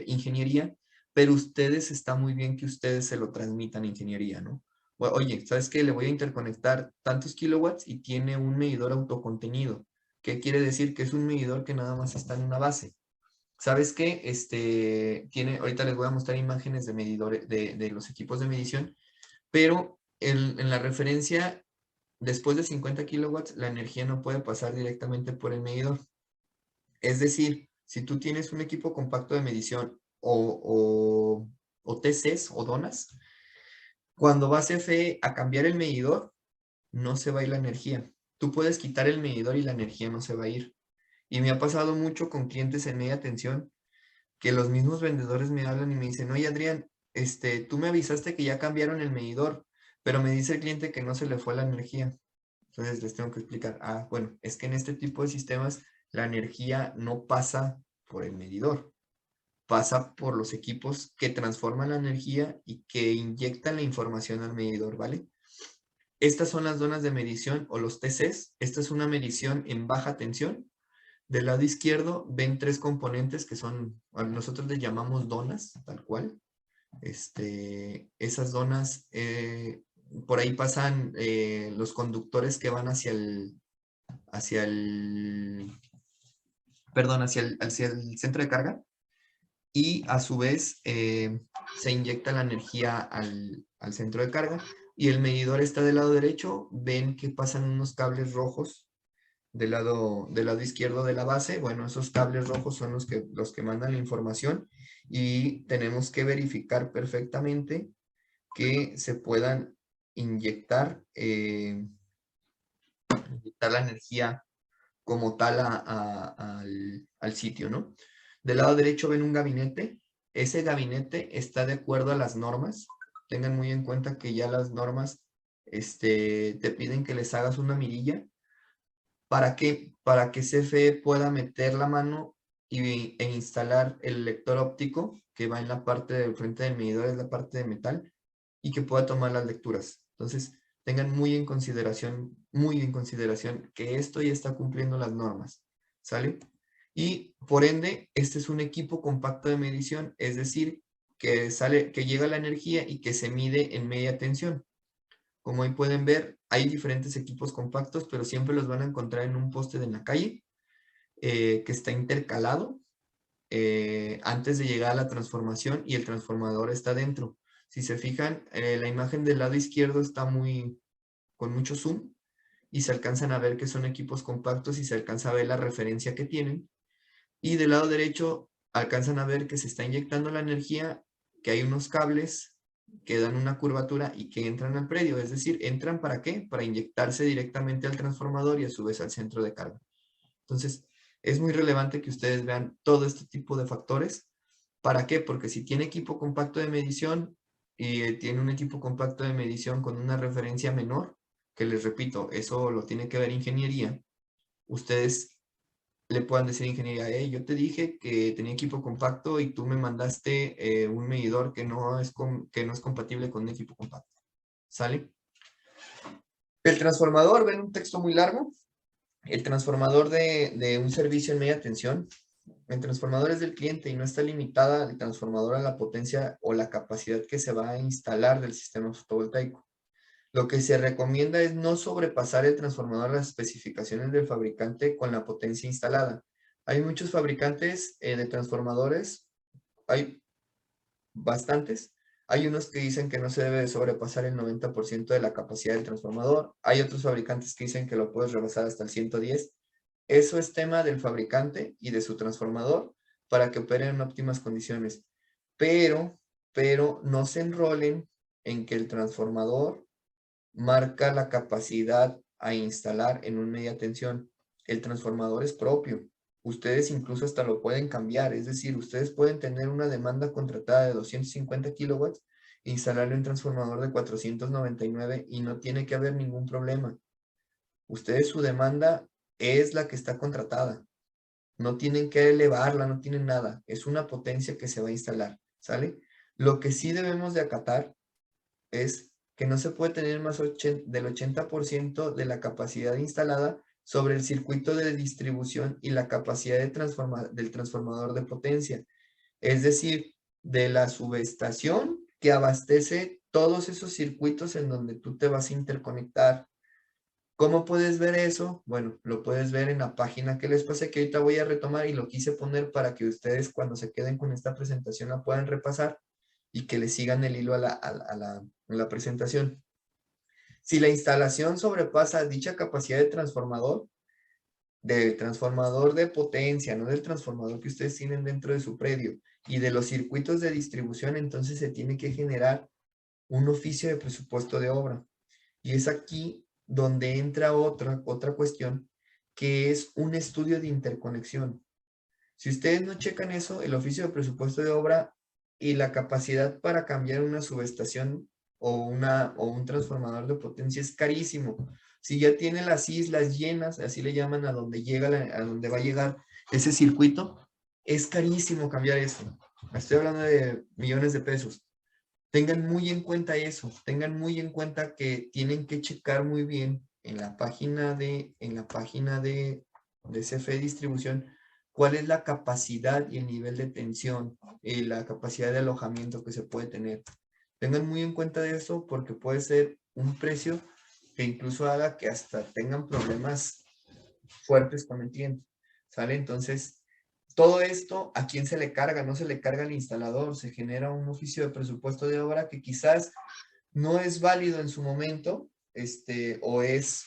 ingeniería, pero ustedes, está muy bien que ustedes se lo transmitan a ingeniería, ¿no? Oye, ¿sabes qué? Le voy a interconectar tantos kilowatts y tiene un medidor autocontenido. ¿Qué quiere decir? Que es un medidor que nada más está en una base. ¿Sabes qué? Ahorita les voy a mostrar imágenes de medidores, de los equipos de medición, pero en la referencia, después de 50 kilowatts, la energía no puede pasar directamente por el medidor. Es decir, si tú tienes un equipo compacto de medición o TCs o donas, cuando vas CFE a cambiar el medidor, no se va a ir la energía. Tú puedes quitar el medidor y la energía no se va a ir. Y me ha pasado mucho con clientes en media tensión que los mismos vendedores me hablan y me dicen, oye Adrián, tú me avisaste que ya cambiaron el medidor, pero me dice el cliente que no se le fue la energía. Entonces les tengo que explicar, bueno, es que en este tipo de sistemas la energía no pasa por el medidor, pasa por los equipos que transforman la energía y que inyectan la información al medidor, ¿vale? Estas son las zonas de medición o los TCs. Esta es una medición en baja tensión. Del lado izquierdo ven tres componentes que son, nosotros les llamamos donas, tal cual. Esas donas, por ahí pasan los conductores que van hacia el centro de carga y a su vez se inyecta la energía al centro de carga y el medidor está del lado derecho. Ven que pasan unos cables rojos del lado izquierdo de la base. Bueno, esos cables rojos son los que mandan la información y tenemos que verificar perfectamente que se puedan inyectar, inyectar la energía como tal al sitio, ¿no? Del lado derecho ven un gabinete. Ese gabinete está de acuerdo a las normas. Tengan muy en cuenta que ya las normas te piden que les hagas una mirilla. ¿Para qué? Para que CFE pueda meter la mano e instalar el lector óptico que va en la parte del frente del medidor, es la parte de metal, y que pueda tomar las lecturas. Entonces, tengan muy en consideración que esto ya está cumpliendo las normas, ¿sale? Y por ende, este es un equipo compacto de medición, es decir, que llega la energía y que se mide en media tensión. Como ahí pueden ver, hay diferentes equipos compactos, pero siempre los van a encontrar en un poste de la calle que está intercalado antes de llegar a la transformación y el transformador está dentro. Si se fijan, la imagen del lado izquierdo está con mucho zoom y se alcanzan a ver que son equipos compactos y se alcanza a ver la referencia que tienen. Y del lado derecho alcanzan a ver que se está inyectando la energía que hay unos cables que dan una curvatura y que entran al predio. Es decir, ¿entran para qué? Para inyectarse directamente al transformador y a su vez al centro de carga. Entonces, es muy relevante que ustedes vean todo este tipo de factores. ¿Para qué? Porque si tiene equipo compacto de medición y tiene un equipo compacto de medición con una referencia menor, que les repito, eso lo tiene que ver ingeniería, ustedes le puedan decir a ingeniería, yo te dije que tenía equipo compacto y tú me mandaste un medidor que no es compatible con un equipo compacto. ¿Sale? El transformador, ven un texto muy largo. El transformador de un servicio en media tensión, el transformador es del cliente y no está limitada el transformador a la potencia o la capacidad que se va a instalar del sistema fotovoltaico. Lo que se recomienda es no sobrepasar el transformador a las especificaciones del fabricante con la potencia instalada. Hay muchos fabricantes de transformadores, hay bastantes. Hay unos que dicen que no se debe de sobrepasar el 90% de la capacidad del transformador. Hay otros fabricantes que dicen que lo puedes rebasar hasta el 110. Eso es tema del fabricante y de su transformador para que operen en óptimas condiciones. Pero, no se enrolen en que el transformador marca la capacidad a instalar en un media tensión. El transformador es propio. Ustedes incluso hasta lo pueden cambiar. Es decir, ustedes pueden tener una demanda contratada de 250 kilowatts e instalarle un transformador de 499 y no tiene que haber ningún problema. Ustedes su demanda es la que está contratada. No tienen que elevarla, no tienen nada. Es una potencia que se va a instalar, ¿sale? Lo que sí debemos de acatar es que no se puede tener más del 80% de la capacidad instalada sobre el circuito de distribución y la capacidad del transformador de potencia. Es decir, de la subestación que abastece todos esos circuitos en donde tú te vas a interconectar. ¿Cómo puedes ver eso? Bueno, lo puedes ver en la página que les pasé, que ahorita voy a retomar y lo quise poner para que ustedes cuando se queden con esta presentación la puedan repasar y que le sigan el hilo a la presentación. Si la instalación sobrepasa dicha capacidad del transformador de potencia, no del transformador que ustedes tienen dentro de su predio, y de los circuitos de distribución, entonces se tiene que generar un oficio de presupuesto de obra. Y es aquí donde entra otra cuestión, que es un estudio de interconexión. Si ustedes no checan eso, el oficio de presupuesto de obra y la capacidad para cambiar una subestación o un transformador de potencia es carísimo. Si ya tiene las islas llenas, así le llaman a donde a donde va a llegar ese circuito, es carísimo cambiar eso. Estoy hablando de millones de pesos. Tengan muy en cuenta eso, tengan muy en cuenta que tienen que checar muy bien en la página de CFE Distribución cuál es la capacidad y el nivel de tensión y la capacidad de alojamiento que se puede tener. Tengan muy en cuenta de eso porque puede ser un precio que incluso haga que hasta tengan problemas fuertes con el cliente. ¿Sale? Entonces, todo esto, ¿a quién se le carga? No se le carga al instalador, se genera un oficio de presupuesto de obra que quizás no es válido en su momento, o es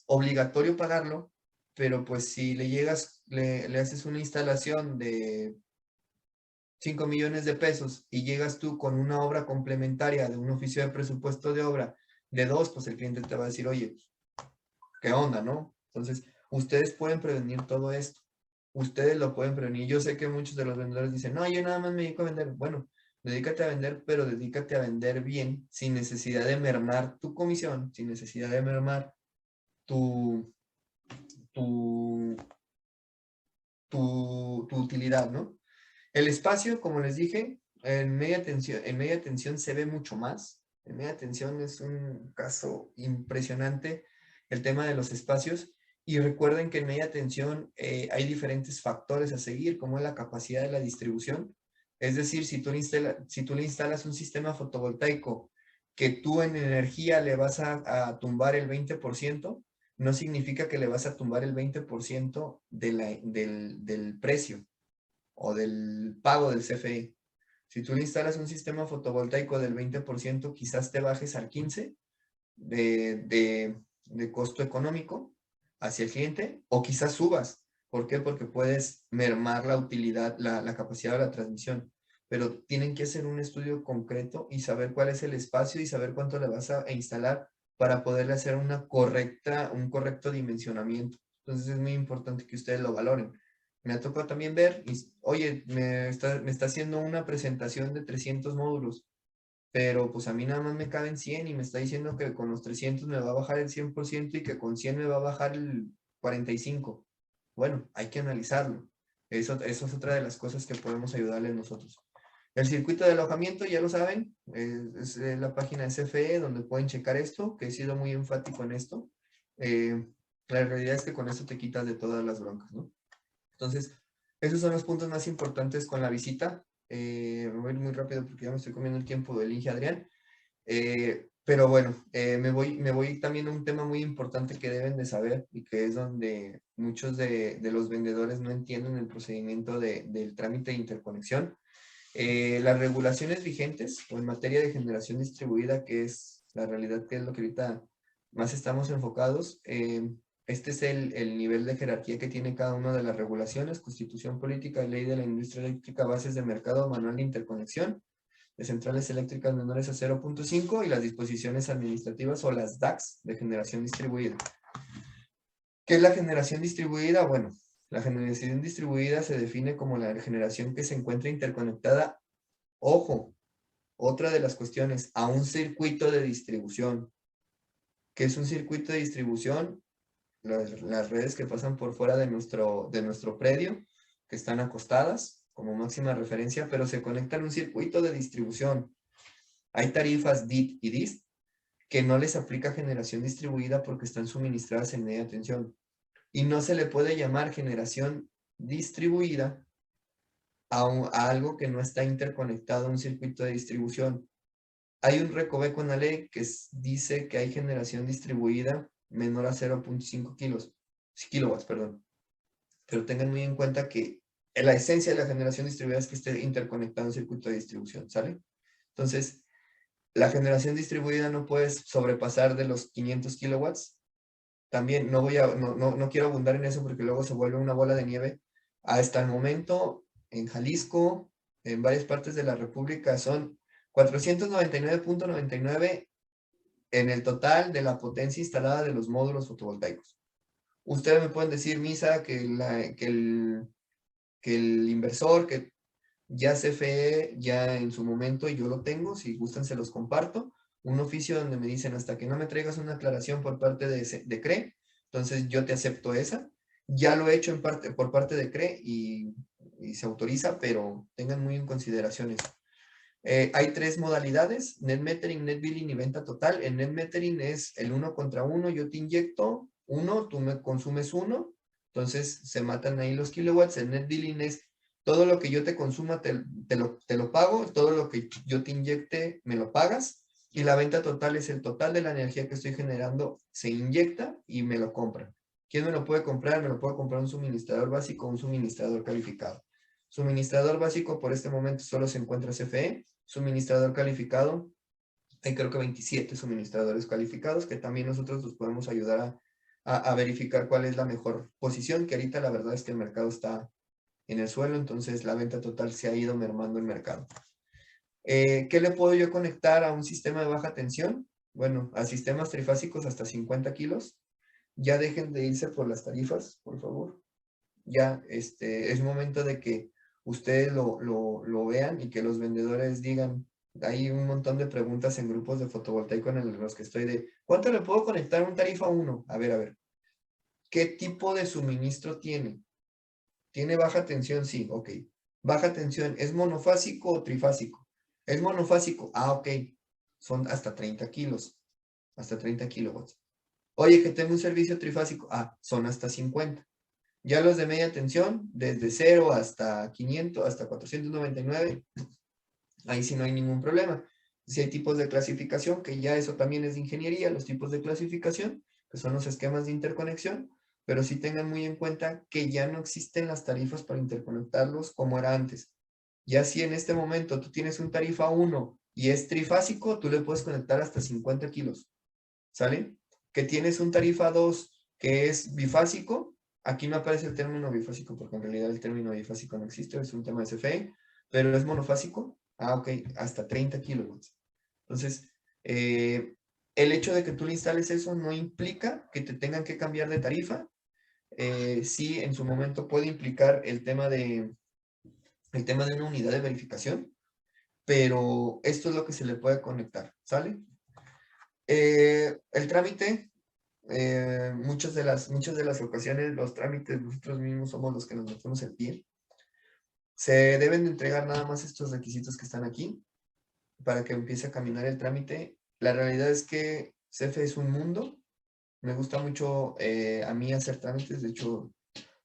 obligatorio pagarlo, pero pues si le haces una instalación de 5 millones de pesos y llegas tú con una obra complementaria de un oficio de presupuesto de obra de 2, pues el cliente te va a decir, oye, ¿qué onda, no? Entonces, ustedes pueden prevenir todo esto. Ustedes lo pueden prevenir. Yo sé que muchos de los vendedores dicen, no, yo nada más me dedico a vender. Bueno, dedícate a vender, pero dedícate a vender bien, sin necesidad de mermar tu comisión, sin necesidad de mermar tu, tu, tu utilidad, ¿no? El espacio, como les dije, en media tensión se ve mucho más. En media tensión es un caso impresionante el tema de los espacios. Y recuerden que en media tensión hay diferentes factores a seguir, como es la capacidad de la distribución. Es decir, si tú le instalas un sistema fotovoltaico que tú en energía le vas a tumbar el 20%, no significa que le vas a tumbar el 20% del precio o del pago del CFE. Si tú le instalas un sistema fotovoltaico del 20%, quizás te bajes al 15% de costo económico hacia el cliente, o quizás subas. ¿Por qué? Porque puedes mermar la utilidad, la capacidad de la transmisión. pero tienen que hacer un estudio concreto y saber cuál es el espacio y saber cuánto le vas a instalar para poderle hacer un correcto dimensionamiento. Entonces es muy importante que ustedes lo valoren. Me ha tocado también ver, oye, me está haciendo una presentación de 300 módulos, pero pues a mí nada más me caben 100 y me está diciendo que con los 300 me va a bajar el 100% y que con 100 me va a bajar el 45%. Bueno, hay que analizarlo. Eso es otra de las cosas que podemos ayudarles nosotros. El circuito de alojamiento, ya lo saben, es la página de CFE donde pueden checar esto, que he sido muy enfático en esto. La realidad es que con esto te quitas de todas las broncas, ¿no? Entonces, esos son los puntos más importantes con la visita. Me voy a ir muy rápido porque ya me estoy comiendo el tiempo del Inge Adrián. Pero bueno, me voy también a un tema muy importante que deben de saber y que es donde muchos de los vendedores no entienden el procedimiento del trámite de interconexión. Las regulaciones vigentes o en materia de generación distribuida, que es la realidad, que es lo que ahorita más estamos enfocados, este es el nivel de jerarquía que tiene cada una de las regulaciones: Constitución Política, Ley de la Industria Eléctrica, Bases de Mercado, Manual de Interconexión de centrales eléctricas menores a 0.5 y las disposiciones administrativas o las DACs de generación distribuida. ¿Qué es la generación distribuida? Bueno, la generación distribuida se define como la generación que se encuentra interconectada, ojo, otra de las cuestiones, a un circuito de distribución. ¿Qué es un circuito de distribución? Las redes que pasan por fuera de nuestro predio, que están acostadas como máxima referencia, pero se conectan a un circuito de distribución. Hay tarifas DIT y DIST que no les aplica generación distribuida porque están suministradas en media tensión. Y no se le puede llamar generación distribuida a algo que no está interconectado a un circuito de distribución. Hay un recoveco en la ley que dice que hay generación distribuida menor a 0.5 kilowatts, perdón. Pero tengan muy en cuenta que la esencia de la generación distribuida es que esté interconectado a un circuito de distribución, ¿sale? Entonces, la generación distribuida no puede sobrepasar de los 500 kilowatts. También no quiero abundar en eso porque luego se vuelve una bola de nieve. Hasta el momento, en Jalisco, en varias partes de la República, son 499.99 en el total de la potencia instalada de los módulos fotovoltaicos. Ustedes me pueden decir, Misa, que el inversor, que ya CFE, ya en su momento, y yo lo tengo, si gustan se los comparto, un oficio donde me dicen: hasta que no me traigas una aclaración por parte de CRE, entonces yo te acepto esa. Ya lo he hecho por parte de CRE y se autoriza, pero tengan muy en consideración eso. Hay 3 modalidades: net metering, net billing y venta total. El net metering es el 1 contra 1, yo te inyecto 1, tú me consumes 1, entonces se matan ahí los kilowatts. El net billing es todo lo que yo te consuma te lo pago, todo lo que yo te inyecte me lo pagas, y la venta total es el total de la energía que estoy generando, se inyecta y me lo compran. ¿Quién me lo puede comprar? Me lo puede comprar un suministrador básico o un suministrador calificado. Suministrador básico por este momento solo se encuentra CFE. Suministrador calificado, hay creo que 27 suministradores calificados que también nosotros los podemos ayudar a verificar cuál es la mejor posición, que ahorita la verdad es que el mercado está en el suelo, entonces la venta total se ha ido mermando el mercado. ¿Qué le puedo yo conectar a un sistema de baja tensión? Bueno, a sistemas trifásicos hasta 50 kilos. Ya dejen de irse por las tarifas, por favor. Ya es momento de que ustedes lo vean y que los vendedores digan. Hay un montón de preguntas en grupos de fotovoltaico en los que estoy de: ¿cuánto le puedo conectar a un tarifa 1? A ver, ¿qué tipo de suministro tiene? ¿Tiene baja tensión? Sí, ok. Baja tensión, ¿es monofásico o trifásico? Es monofásico. Ah, ok. Son hasta 30 kilos, hasta 30 kilowatts. Oye, que tengo un servicio trifásico. Ah, son hasta 50. Ya los de media tensión, desde 0 hasta 500, hasta 499, ahí sí no hay ningún problema. Si hay tipos de clasificación, que ya eso también es de ingeniería, los tipos de clasificación, que son los esquemas de interconexión, pero sí tengan muy en cuenta que ya no existen las tarifas para interconectarlos como era antes. Ya si en este momento tú tienes un tarifa 1 y es trifásico, tú le puedes conectar hasta 50 kilos, ¿sale? Que tienes un tarifa 2 que es bifásico, aquí no aparece el término bifásico porque en realidad el término bifásico no existe, es un tema de CFE, pero es monofásico, ok, hasta 30 kilowatts. Entonces, el hecho de que tú le instales eso no implica que te tengan que cambiar de tarifa. Sí, en su momento puede implicar el tema de una unidad de verificación, pero esto es lo que se le puede conectar, ¿sale? El trámite, muchas de las ocasiones los trámites nosotros mismos somos los que nos metemos el pie. Se deben de entregar nada más estos requisitos que están aquí para que empiece a caminar el trámite. La realidad es que CFE es un mundo. Me gusta mucho a mí hacer trámites. De hecho,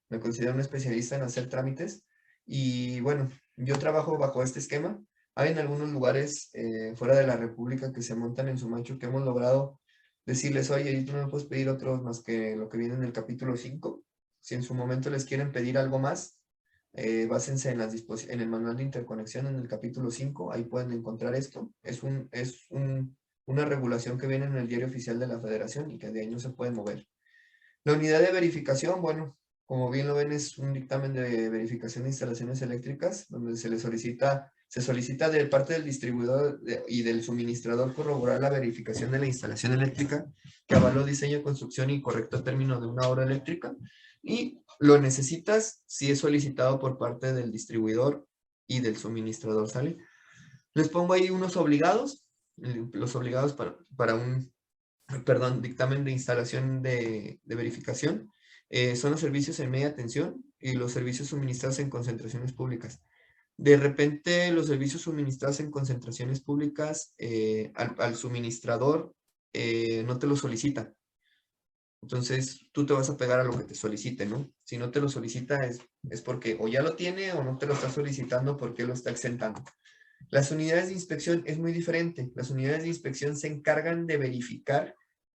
me considero un especialista en hacer trámites. Y bueno, yo trabajo bajo este esquema. Hay en algunos lugares fuera de la República que se montan en su macho que hemos logrado decirles, oye, tú no me puedes pedir otros más que lo que viene en el capítulo 5. Si en su momento les quieren pedir algo más, básense en el manual de interconexión en el capítulo 5, ahí pueden encontrar esto. Una regulación que viene en el diario oficial de la Federación y que de ahí no se puede mover. La unidad de verificación, bueno, como bien lo ven, es un dictamen de verificación de instalaciones eléctricas, donde se solicita de parte del distribuidor y del suministrador corroborar la verificación de la instalación eléctrica que avaló diseño, construcción y correcto término de una obra eléctrica. Y lo necesitas si es solicitado por parte del distribuidor y del suministrador, ¿sale? Les pongo ahí unos obligados, los obligados para un dictamen de instalación de verificación, son los servicios en media tensión y los servicios suministrados en concentraciones públicas. De repente, los servicios suministrados en concentraciones públicas, al suministrador no te lo solicita. Entonces, tú te vas a pegar a lo que te solicite, ¿no? Si no te lo solicita es porque o ya lo tiene o no te lo está solicitando porque lo está exentando. Las unidades de inspección es muy diferente. Las unidades de inspección se encargan de verificar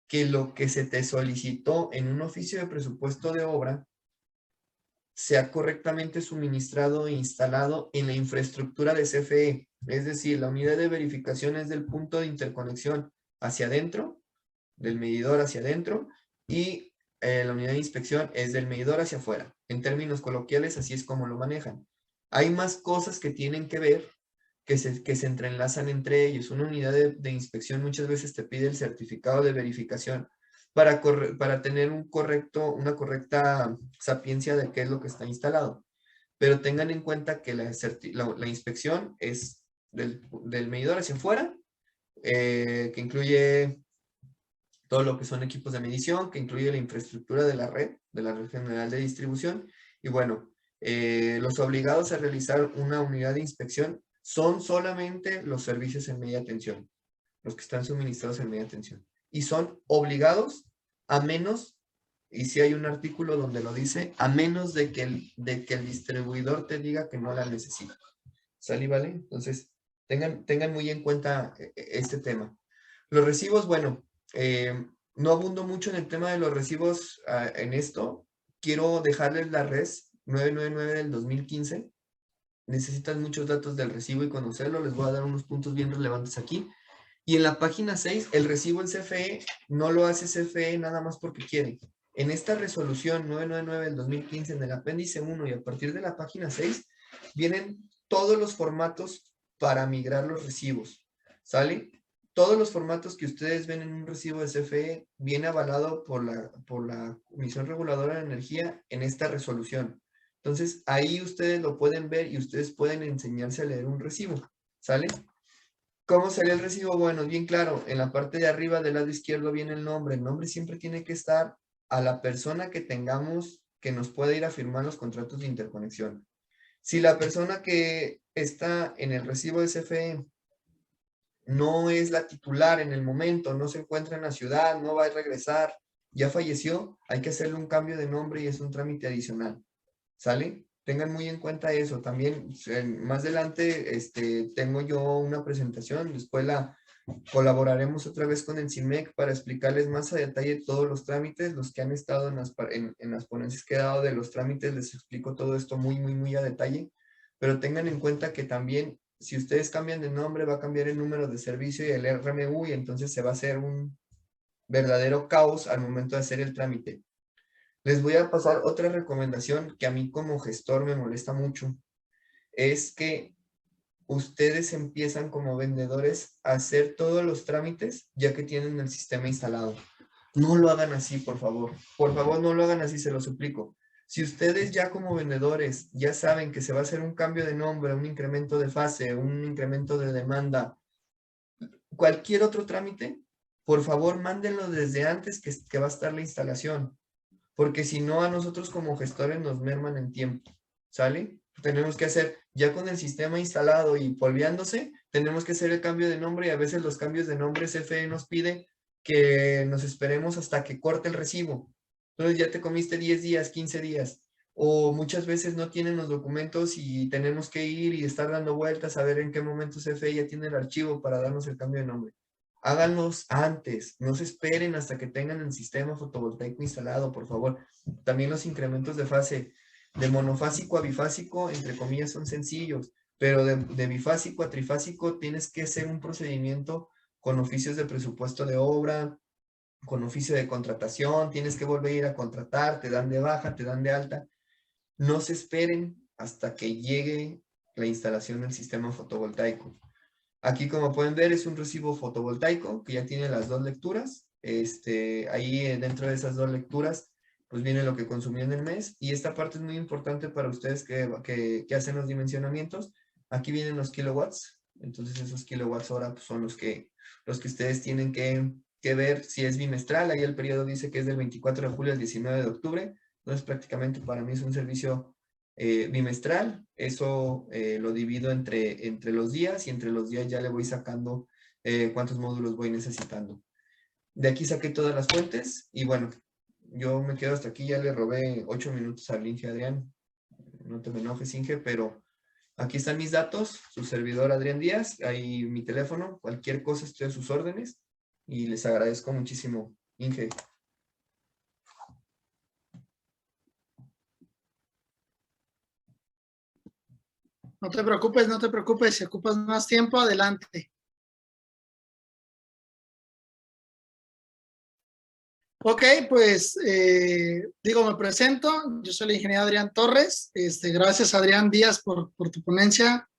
que lo que se te solicitó en un oficio de presupuesto de obra sea correctamente suministrado e instalado en la infraestructura de CFE. Es decir, la unidad de verificación es del punto de interconexión hacia adentro, del medidor hacia adentro, y la unidad de inspección es del medidor hacia afuera. En términos coloquiales, así es como lo manejan. Hay más cosas que tienen que ver que se entrelazan entre ellos. Una unidad de inspección muchas veces te pide el certificado de verificación para tener una correcta sapiencia de qué es lo que está instalado. Pero tengan en cuenta que la inspección es del medidor hacia afuera, que incluye todo lo que son equipos de medición, que incluye la infraestructura de la red general de distribución. Y bueno, los obligados a realizar una unidad de inspección son solamente los servicios en media tensión, los que están suministrados en media tensión. Y son obligados a menos, y si hay un artículo donde lo dice, a menos de que el distribuidor te diga que no la necesita. ¿Sale, vale? Entonces, tengan muy en cuenta este tema. Los recibos, bueno, no abundo mucho en el tema de los recibos en esto. Quiero dejarles la RES 999 del 2015. Necesitan muchos datos del recibo y conocerlo. Les voy a dar unos puntos bien relevantes aquí. Y en la página 6, el recibo en CFE no lo hace CFE nada más porque quiere. En esta resolución 999 del 2015, en el apéndice 1 y a partir de la página 6, vienen todos los formatos para migrar los recibos. ¿Sale? Todos los formatos que ustedes ven en un recibo de CFE viene avalado por la Comisión Reguladora de Energía en esta resolución. Entonces, ahí ustedes lo pueden ver y ustedes pueden enseñarse a leer un recibo. ¿Sale? ¿Cómo sería el recibo? Bueno, bien claro, en la parte de arriba del lado izquierdo viene el nombre. El nombre siempre tiene que estar a la persona que tengamos que nos pueda ir a firmar los contratos de interconexión. Si la persona que está en el recibo de CFE no es la titular en el momento, no se encuentra en la ciudad, no va a regresar, ya falleció, hay que hacerle un cambio de nombre y es un trámite adicional. ¿Sale? Tengan muy en cuenta eso. También más adelante tengo yo una presentación, después colaboraremos otra vez con el CIMEC para explicarles más a detalle todos los trámites, los que han estado en las ponencias que he dado de los trámites, les explico todo esto muy, muy, muy a detalle, pero tengan en cuenta que también si ustedes cambian de nombre va a cambiar el número de servicio y el RMU y entonces se va a hacer un verdadero caos al momento de hacer el trámite. Les voy a pasar otra recomendación que a mí como gestor me molesta mucho. Es que ustedes empiezan como vendedores a hacer todos los trámites ya que tienen el sistema instalado. No lo hagan así, por favor. Por favor, no lo hagan así, se lo suplico. Si ustedes ya como vendedores ya saben que se va a hacer un cambio de nombre, un incremento de fase, un incremento de demanda, cualquier otro trámite, por favor, mándenlo desde antes que va a estar la instalación, porque si no, a nosotros como gestores nos merman en tiempo, ¿sale? Tenemos que hacer, ya con el sistema instalado y polveándose, tenemos que hacer el cambio de nombre y a veces los cambios de nombre CFE nos pide que nos esperemos hasta que corte el recibo. Entonces ya te comiste 10 días, 15 días, o muchas veces no tienen los documentos y tenemos que ir y estar dando vueltas a ver en qué momento CFE ya tiene el archivo para darnos el cambio de nombre. Háganlos antes, no se esperen hasta que tengan el sistema fotovoltaico instalado, por favor. También los incrementos de fase, de monofásico a bifásico, entre comillas, son sencillos, pero de bifásico a trifásico tienes que hacer un procedimiento con oficios de presupuesto de obra, con oficio de contratación, tienes que volver a ir a contratar, te dan de baja, te dan de alta. No se esperen hasta que llegue la instalación del sistema fotovoltaico. Aquí, como pueden ver, es un recibo fotovoltaico que ya tiene las dos lecturas. Ahí dentro de esas dos lecturas, pues viene lo que consumió en el mes. Y esta parte es muy importante para ustedes que hacen los dimensionamientos. Aquí vienen los kilowatts. Entonces, esos kilowatts hora pues, son los que ustedes tienen que ver si es bimestral. Ahí el periodo dice que es del 24 de julio al 19 de octubre. Entonces, prácticamente para mí es un servicio bimestral. Eso lo divido entre los días y entre los días ya le voy sacando cuántos módulos voy necesitando. De aquí saqué todas las fuentes y bueno, yo me quedo hasta aquí. Ya le robé 8 minutos al Inge Adrián. No te me enojes, Inge, pero aquí están mis datos, su servidor Adrián Díaz, ahí mi teléfono, cualquier cosa estoy a sus órdenes y les agradezco muchísimo, Inge. No te preocupes, no te preocupes. Si ocupas más tiempo, adelante. Ok, pues me presento. Yo soy el ingeniero Adrián Torres. Gracias, Adrián Díaz, por tu ponencia.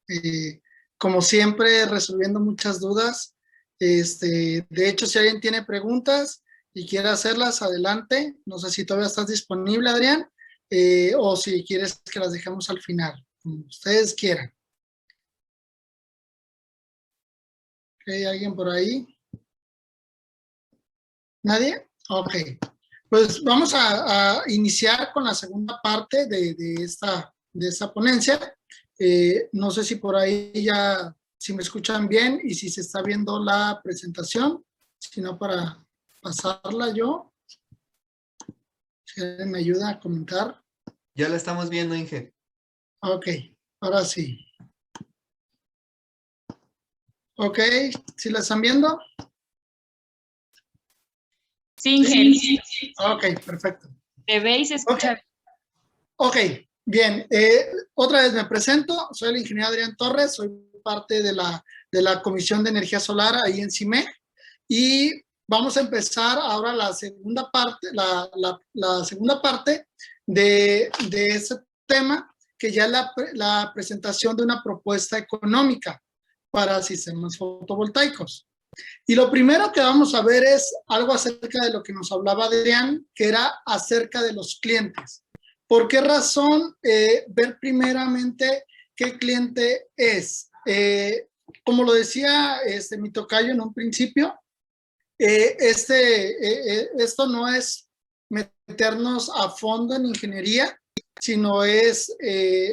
Como siempre, resolviendo muchas dudas. De hecho, si alguien tiene preguntas y quiere hacerlas, adelante. No sé si todavía estás disponible, Adrián, o si quieres que las dejemos al final, como ustedes quieran. ¿Hay alguien por ahí? ¿Nadie? Ok. Pues vamos a iniciar con la segunda parte de esta ponencia. No sé si por ahí ya, si me escuchan bien y si se está viendo la presentación, si no para pasarla yo. Si alguien me ayuda a comentar. Ya la estamos viendo, Inge. Ok, ahora sí. Ok, ¿sí la están viendo? Sí, Inge. Ok, perfecto. Te ve y se escucha. Ok, bien. Otra vez me presento. Soy el ingeniero Adrián Torres. Soy parte de la Comisión de Energía Solar ahí en CIMEC. Y vamos a empezar ahora la segunda parte, la segunda parte de ese tema, que ya es la presentación de una propuesta económica para sistemas fotovoltaicos. Y lo primero que vamos a ver es algo acerca de lo que nos hablaba Adrián, que era acerca de los clientes. ¿Por qué razón ver primeramente qué cliente es? Como lo decía mi tocayo en un principio, esto no es meternos a fondo en ingeniería, sino es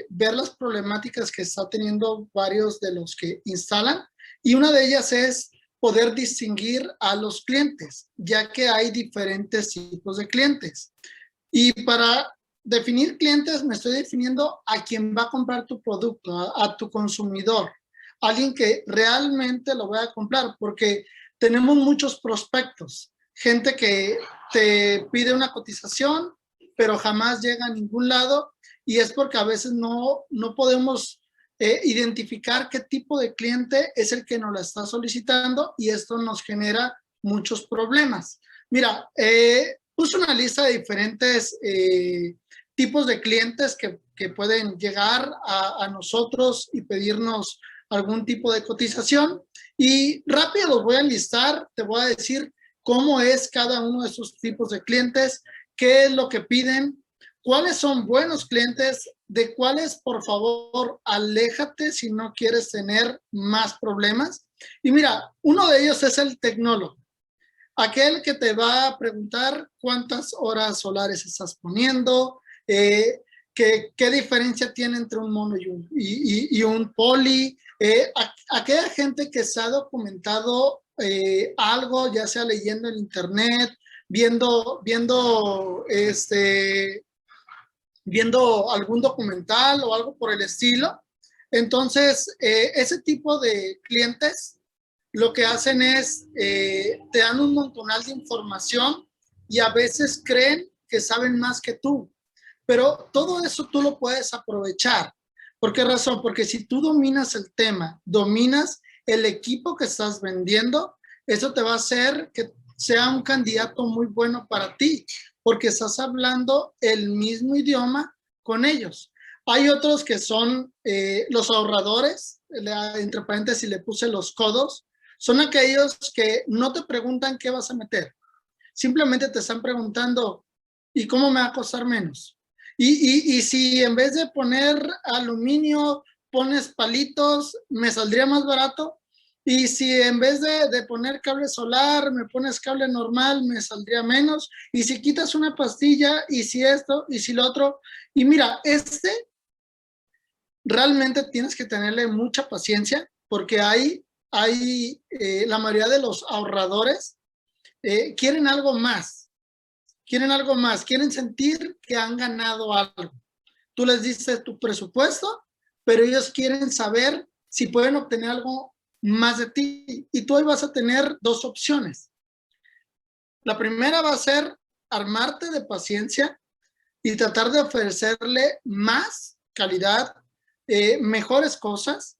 ver las problemáticas que está teniendo varios de los que instalan, y una de ellas es poder distinguir a los clientes, ya que hay diferentes tipos de clientes. Y para definir clientes, me estoy definiendo a quien va a comprar tu producto, a tu consumidor, alguien que realmente lo va a comprar, porque tenemos muchos prospectos, gente que te pide una cotización, pero jamás llega a ningún lado, y es porque a veces no podemos identificar qué tipo de cliente es el que nos la está solicitando, y esto nos genera muchos problemas. Mira, puse una lista de diferentes tipos de clientes que pueden llegar a nosotros y pedirnos algún tipo de cotización. Y rápido los voy a enlistar, te voy a decir cómo es cada uno de esos tipos de clientes, qué es lo que piden, cuáles son buenos clientes, de cuáles, por favor, aléjate si no quieres tener más problemas. Y mira, uno de ellos es el tecnólogo, aquel que te va a preguntar cuántas horas solares estás poniendo, qué diferencia tiene entre un mono y un poli. Aquella gente que se ha documentado algo, ya sea leyendo en internet, viendo algún documental o algo por el estilo. Entonces, ese tipo de clientes lo que hacen es, te dan un montonal de información y a veces creen que saben más que tú. Pero todo eso tú lo puedes aprovechar. ¿Por qué razón? Porque si tú dominas el tema, dominas el equipo que estás vendiendo, eso te va a hacer que sea un candidato muy bueno para ti, porque estás hablando el mismo idioma con ellos. Hay otros que son los ahorradores, entre paréntesis le puse los codos, son aquellos que no te preguntan qué vas a meter. Simplemente te están preguntando, ¿y cómo me va a costar menos? Y si en vez de poner aluminio, pones palitos, me saldría más barato. Y si en vez de poner cable solar, me pones cable normal, me saldría menos. Y si quitas una pastilla, y si esto, y si lo otro. Y mira, realmente tienes que tenerle mucha paciencia porque la mayoría de los ahorradores quieren algo más. Quieren sentir que han ganado algo. Tú les dices tu presupuesto, pero ellos quieren saber si pueden obtener algo más de ti. Y tú ahí vas a tener dos opciones. La primera va a ser armarte de paciencia y tratar de ofrecerle más calidad, mejores cosas.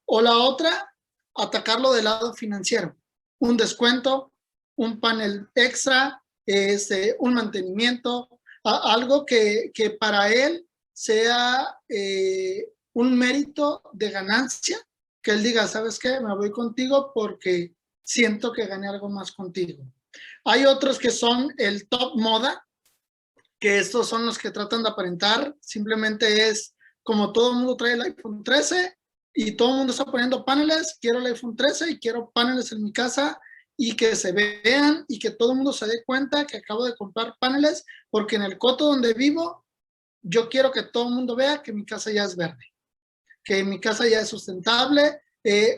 O la otra, atacarlo del lado financiero. Un descuento, un panel extra, un mantenimiento, algo que para él sea un mérito de ganancia, que él diga, ¿sabes qué? Me voy contigo porque siento que gané algo más contigo. Hay otros que son el top moda, que estos son los que tratan de aparentar, simplemente es como todo el mundo trae el iPhone 13 y todo el mundo está poniendo paneles, quiero el iPhone 13 y quiero paneles en mi casa y que se vean y que todo el mundo se dé cuenta que acabo de comprar paneles porque en el coto donde vivo yo quiero que todo el mundo vea que mi casa ya es verde, que mi casa ya es sustentable,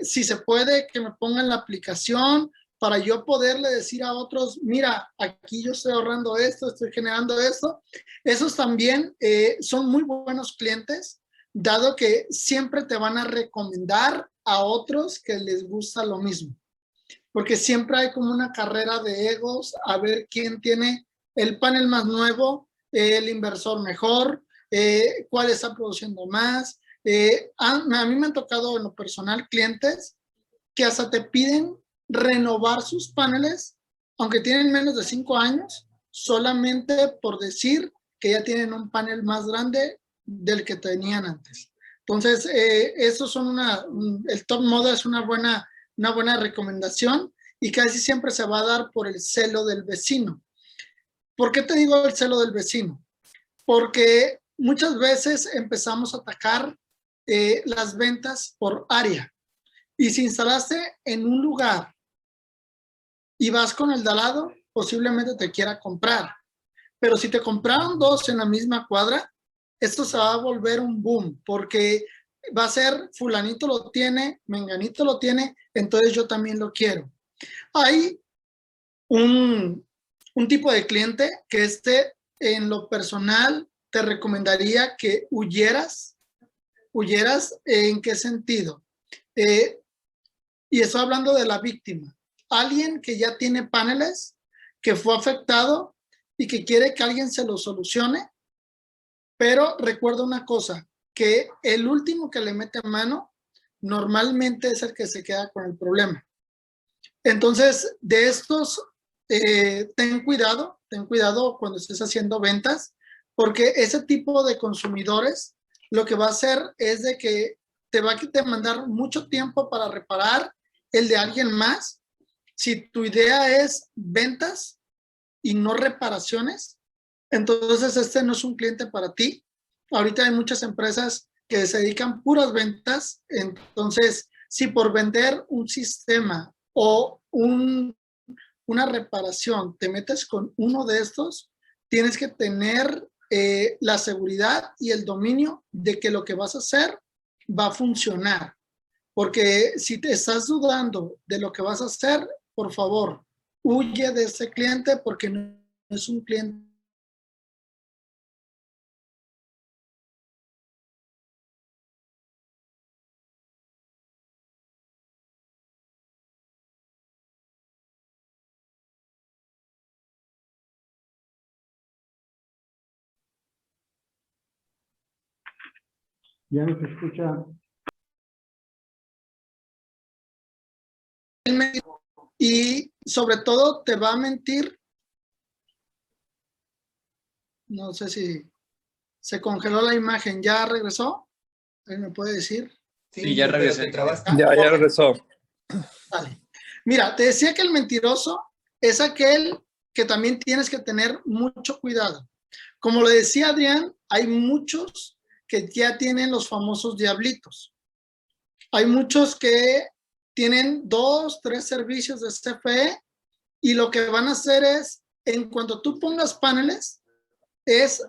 si se puede que me pongan la aplicación para yo poderle decir a otros, mira, aquí yo estoy ahorrando esto, estoy generando esto. Esos también son muy buenos clientes, dado que siempre te van a recomendar a otros que les gusta lo mismo. Porque siempre hay como una carrera de egos a ver quién tiene el panel más nuevo, el inversor mejor, cuál está produciendo más. A mí me han tocado en lo personal clientes que hasta te piden renovar sus paneles, aunque tienen menos de 5 años, solamente por decir que ya tienen un panel más grande del que tenían antes. Entonces, esos son el top moda es una buena recomendación y casi siempre se va a dar por el celo del vecino. ¿Por qué te digo el celo del vecino? Porque muchas veces empezamos a atacar las ventas por área. Y si instalaste en un lugar y vas con el de al lado, posiblemente te quiera comprar. Pero si te compraron 2 en la misma cuadra, esto se va a volver un boom, porque va a ser fulanito lo tiene, menganito lo tiene, entonces yo también lo quiero. Hay un tipo de cliente que en lo personal te recomendaría que huyeras. ¿En qué sentido? Y estoy hablando de la víctima. Alguien que ya tiene paneles, que fue afectado y que quiere que alguien se lo solucione, pero recuerda una cosa, que el último que le mete mano normalmente es el que se queda con el problema. Entonces, de estos, ten cuidado cuando estés haciendo ventas, porque ese tipo de consumidores lo que va a hacer es de que te va a demandar mucho tiempo para reparar el de alguien más. Si tu idea es ventas y no reparaciones, entonces este no es un cliente para ti. Ahorita hay muchas empresas que se dedican puras ventas. Entonces, si por vender un sistema o una reparación te metes con uno de estos, tienes que tener la seguridad y el dominio de que lo que vas a hacer va a funcionar. Porque si te estás dudando de lo que vas a hacer, por favor, huye de ese cliente porque no es un cliente. Ya no se escucha. Y sobre todo te va a mentir. No sé si se congeló la imagen. ¿Ya regresó? ¿Alguien me puede decir? Sí, ya regresé. Te trabaste. Ya regresó. Vale. Mira, te decía que el mentiroso es aquel que también tienes que tener mucho cuidado. Como le decía Adrián, hay muchos que ya tienen los famosos diablitos. Hay muchos que tienen 2, 3 servicios de CFE y lo que van a hacer es, en cuanto tú pongas paneles, es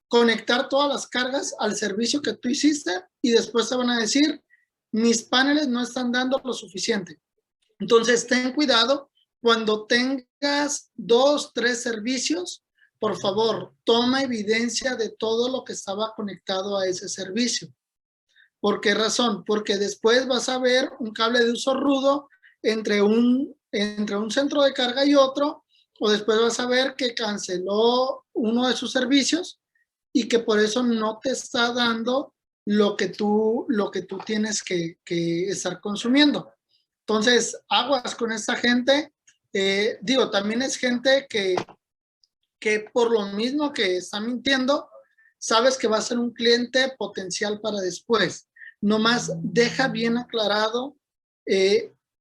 conectar todas las cargas al servicio que tú hiciste y después te van a decir, mis paneles no están dando lo suficiente. Entonces, ten cuidado cuando tengas 2, 3 servicios, por favor, toma evidencia de todo lo que estaba conectado a ese servicio. ¿Por qué razón? Porque después vas a ver un cable de uso rudo entre un centro de carga y otro, o después vas a ver que canceló uno de sus servicios y que por eso no te está dando lo que tú tienes que estar consumiendo. Entonces, aguas con esta gente. Digo, también es gente que por lo mismo que está mintiendo, sabes que va a ser un cliente potencial para después. Nomás deja bien aclarado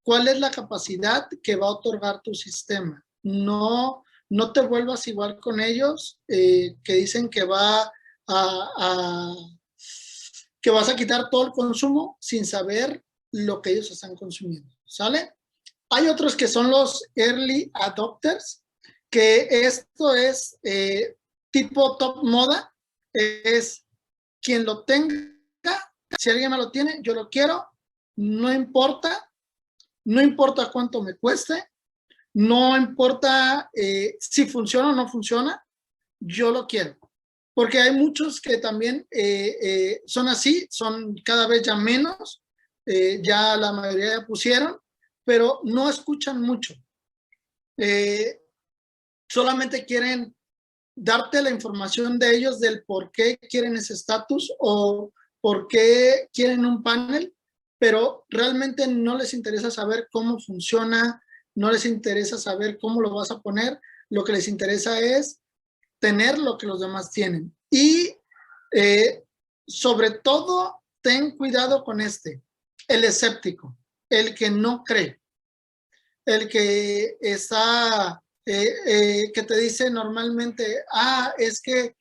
cuál es la capacidad que va a otorgar tu sistema. No te vuelvas igual con ellos que dicen que vas a quitar todo el consumo sin saber lo que ellos están consumiendo. ¿Sale? Hay otros que son los early adopters, que esto es tipo top moda, es quien lo tenga, si alguien me lo tiene, yo lo quiero, no importa cuánto me cueste, no importa si funciona o no funciona, yo lo quiero. Porque hay muchos que también son así, son cada vez ya menos, ya la mayoría ya pusieron, pero no escuchan mucho. Solamente quieren darte la información de ellos del por qué quieren ese estatus o por qué quieren un panel, pero realmente no les interesa saber cómo funciona, no les interesa saber cómo lo vas a poner, lo que les interesa es tener lo que los demás tienen. Y sobre todo, ten cuidado con el escéptico, el que no cree, el que está, que te dice normalmente, es que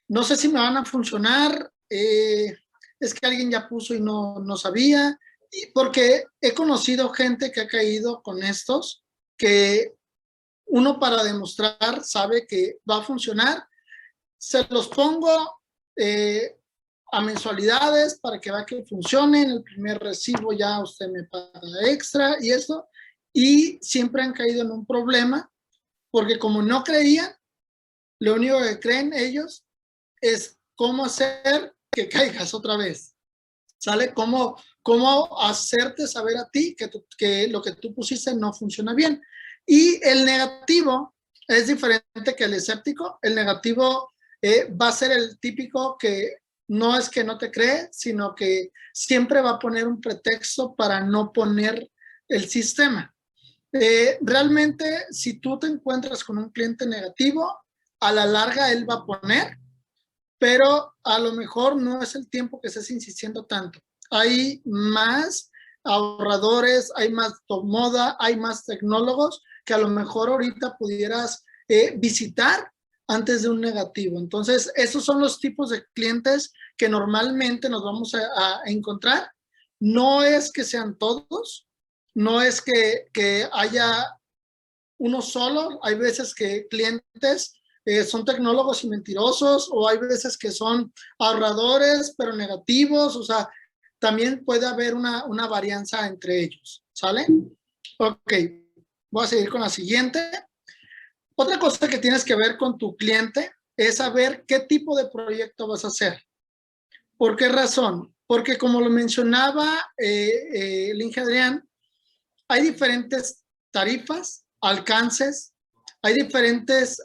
no sé si me van a funcionar, es que alguien ya puso y no sabía, porque he conocido gente que ha caído con estos, que uno para demostrar sabe que va a funcionar, se los pongo a mensualidades para que vea que funcione, en el primer recibo ya usted me paga extra y esto, y siempre han caído en un problema, porque como no creían, lo único que creen ellos es cómo hacer que caigas otra vez, ¿sale? Cómo hacerte saber a ti que lo que tú pusiste no funciona bien. Y el negativo es diferente que el escéptico. El negativo va a ser el típico que no es que no te cree, sino que siempre va a poner un pretexto para no poner el sistema. Realmente, si tú te encuentras con un cliente negativo, a la larga él va a poner, pero a lo mejor no es el tiempo que estés insistiendo tanto. hay más ahorradores, hay más top moda, hay más tecnólogos que a lo mejor ahorita pudieras visitar antes de un negativo. Entonces, esos son los tipos de clientes que normalmente nos vamos a encontrar. No es que sean todos, no es que haya uno solo. Hay veces que clientes son tecnólogos y mentirosos, o hay veces que son ahorradores pero negativos. O sea, también puede haber una varianza entre ellos, ¿sale? Ok, voy a seguir con la siguiente. Otra cosa que tienes que ver con tu cliente es saber qué tipo de proyecto vas a hacer. ¿Por qué razón? Porque como lo mencionaba el ingeniero Adrián, hay diferentes tarifas, alcances, hay diferentes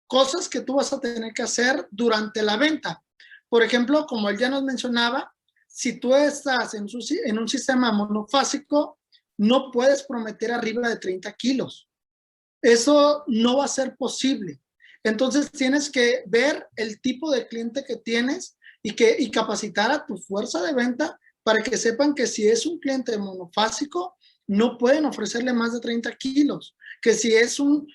cosas que tú vas a tener que hacer durante la venta. Por ejemplo, como él ya nos mencionaba, si tú estás en un sistema monofásico, no puedes prometer arriba de 30 kilos. Eso no va a ser posible. Entonces tienes que ver el tipo de cliente que tienes y capacitar a tu fuerza de venta para que sepan que si es un cliente monofásico, no pueden ofrecerle más de 30 kilos. Que si es un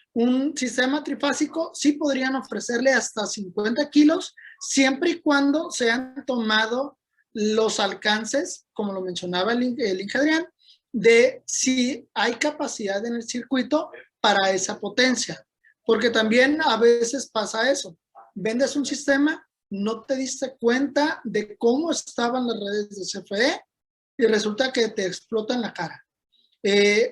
sistema trifásico, sí podrían ofrecerle hasta 50 kilos, siempre y cuando se han tomado los alcances, como lo mencionaba el ingeniero Adrián, de si hay capacidad en el circuito para esa potencia. Porque también a veces pasa eso. Vendes un sistema, no te diste cuenta de cómo estaban las redes de CFE y resulta que te explotan la cara.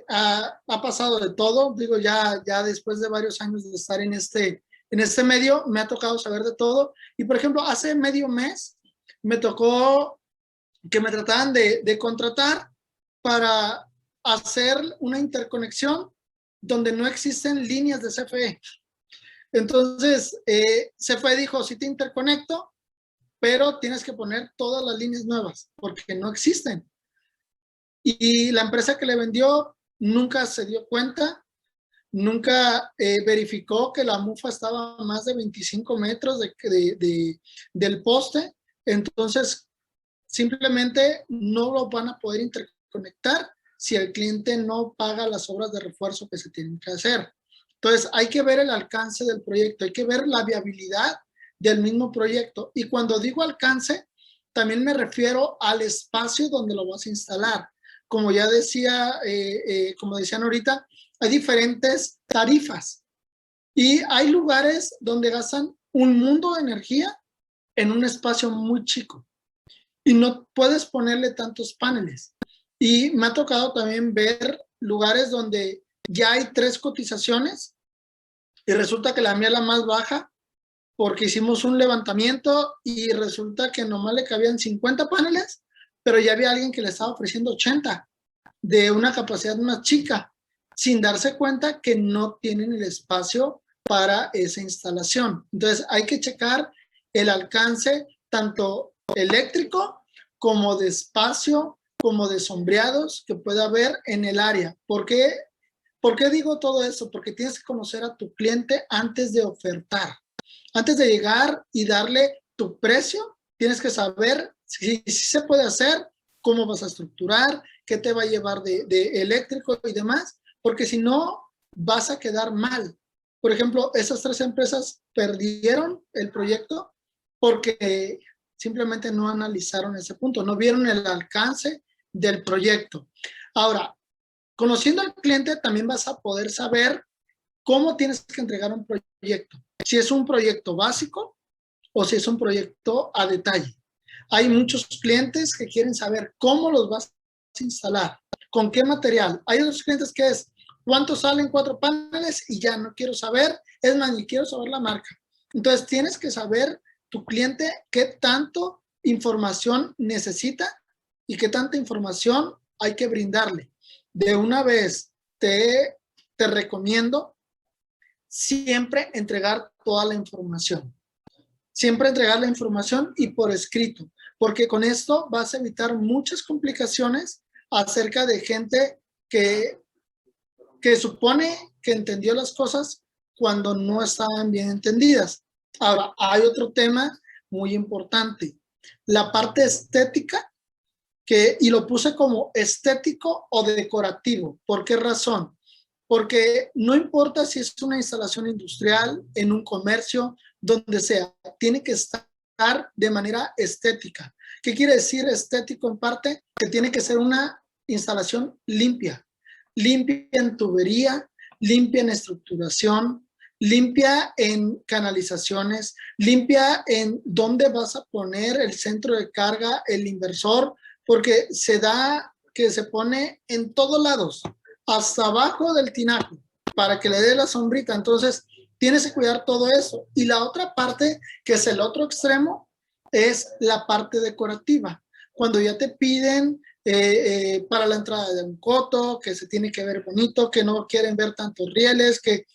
Ha pasado de todo, digo, ya después de varios años de estar en este medio, me ha tocado saber de todo. Y por ejemplo, hace medio mes me tocó que me trataban de contratar para hacer una interconexión donde no existen líneas de CFE. Entonces, CFE dijo, sí te interconecto, pero tienes que poner todas las líneas nuevas, porque no existen. Y la empresa que le vendió nunca se dio cuenta, nunca verificó que la mufa estaba a más de 25 metros del poste. Entonces, simplemente no lo van a poder interconectar si el cliente no paga las obras de refuerzo que se tienen que hacer. Entonces, hay que ver el alcance del proyecto, hay que ver la viabilidad del mismo proyecto. Y cuando digo alcance, también me refiero al espacio donde lo vas a instalar. Como ya decía, como decían ahorita, hay diferentes tarifas y hay lugares donde gastan un mundo de energía en un espacio muy chico y no puedes ponerle tantos paneles. Y me ha tocado también ver lugares donde ya hay 3 cotizaciones y resulta que la mía es la más baja porque hicimos un levantamiento y resulta que nomás le cabían 50 paneles, pero ya había alguien que le estaba ofreciendo 80 de una capacidad más chica, sin darse cuenta que no tienen el espacio para esa instalación. Entonces hay que checar el alcance tanto eléctrico como de espacio, como de sombreados que pueda haber en el área. ¿Por qué digo todo eso? Porque tienes que conocer a tu cliente antes de ofertar. Antes de llegar y darle tu precio, tienes que saber si se puede hacer, cómo vas a estructurar, qué te va a llevar de eléctrico y demás, porque si no, vas a quedar mal. Por ejemplo, esas 3 empresas perdieron el proyecto porque simplemente no analizaron ese punto, no vieron el alcance del proyecto. Ahora, conociendo al cliente, también vas a poder saber cómo tienes que entregar un proyecto. Si es un proyecto básico o si es un proyecto a detalle. Hay muchos clientes que quieren saber cómo los vas a instalar, con qué material. Hay otros clientes que es, ¿cuánto salen 4 paneles? Y ya no quiero saber, es más, ni quiero saber la marca. Entonces, tienes que saber tu cliente qué tanto información necesita y qué tanta información hay que brindarle. De una vez, te recomiendo siempre entregar toda la información. Siempre entregar la información y por escrito, porque con esto vas a evitar muchas complicaciones acerca de gente que supone que entendió las cosas cuando no estaban bien entendidas. Ahora, hay otro tema muy importante. La parte estética y lo puse como estético o decorativo. ¿Por qué razón? Porque no importa si es una instalación industrial, en un comercio, donde sea, tiene que estar de manera estética. ¿Qué quiere decir estético en parte? Que tiene que ser una instalación limpia. Limpia en tubería, limpia en estructuración, limpia en canalizaciones, limpia en dónde vas a poner el centro de carga, el inversor, porque se da que se pone en todos lados, hasta abajo del tinaco, para que le dé la sombrita. Entonces, tienes que cuidar todo eso. Y la otra parte, que es el otro extremo, es la parte decorativa. Cuando ya te piden para la entrada de un coto, que se tiene que ver bonito, que no quieren ver tantos rieles, que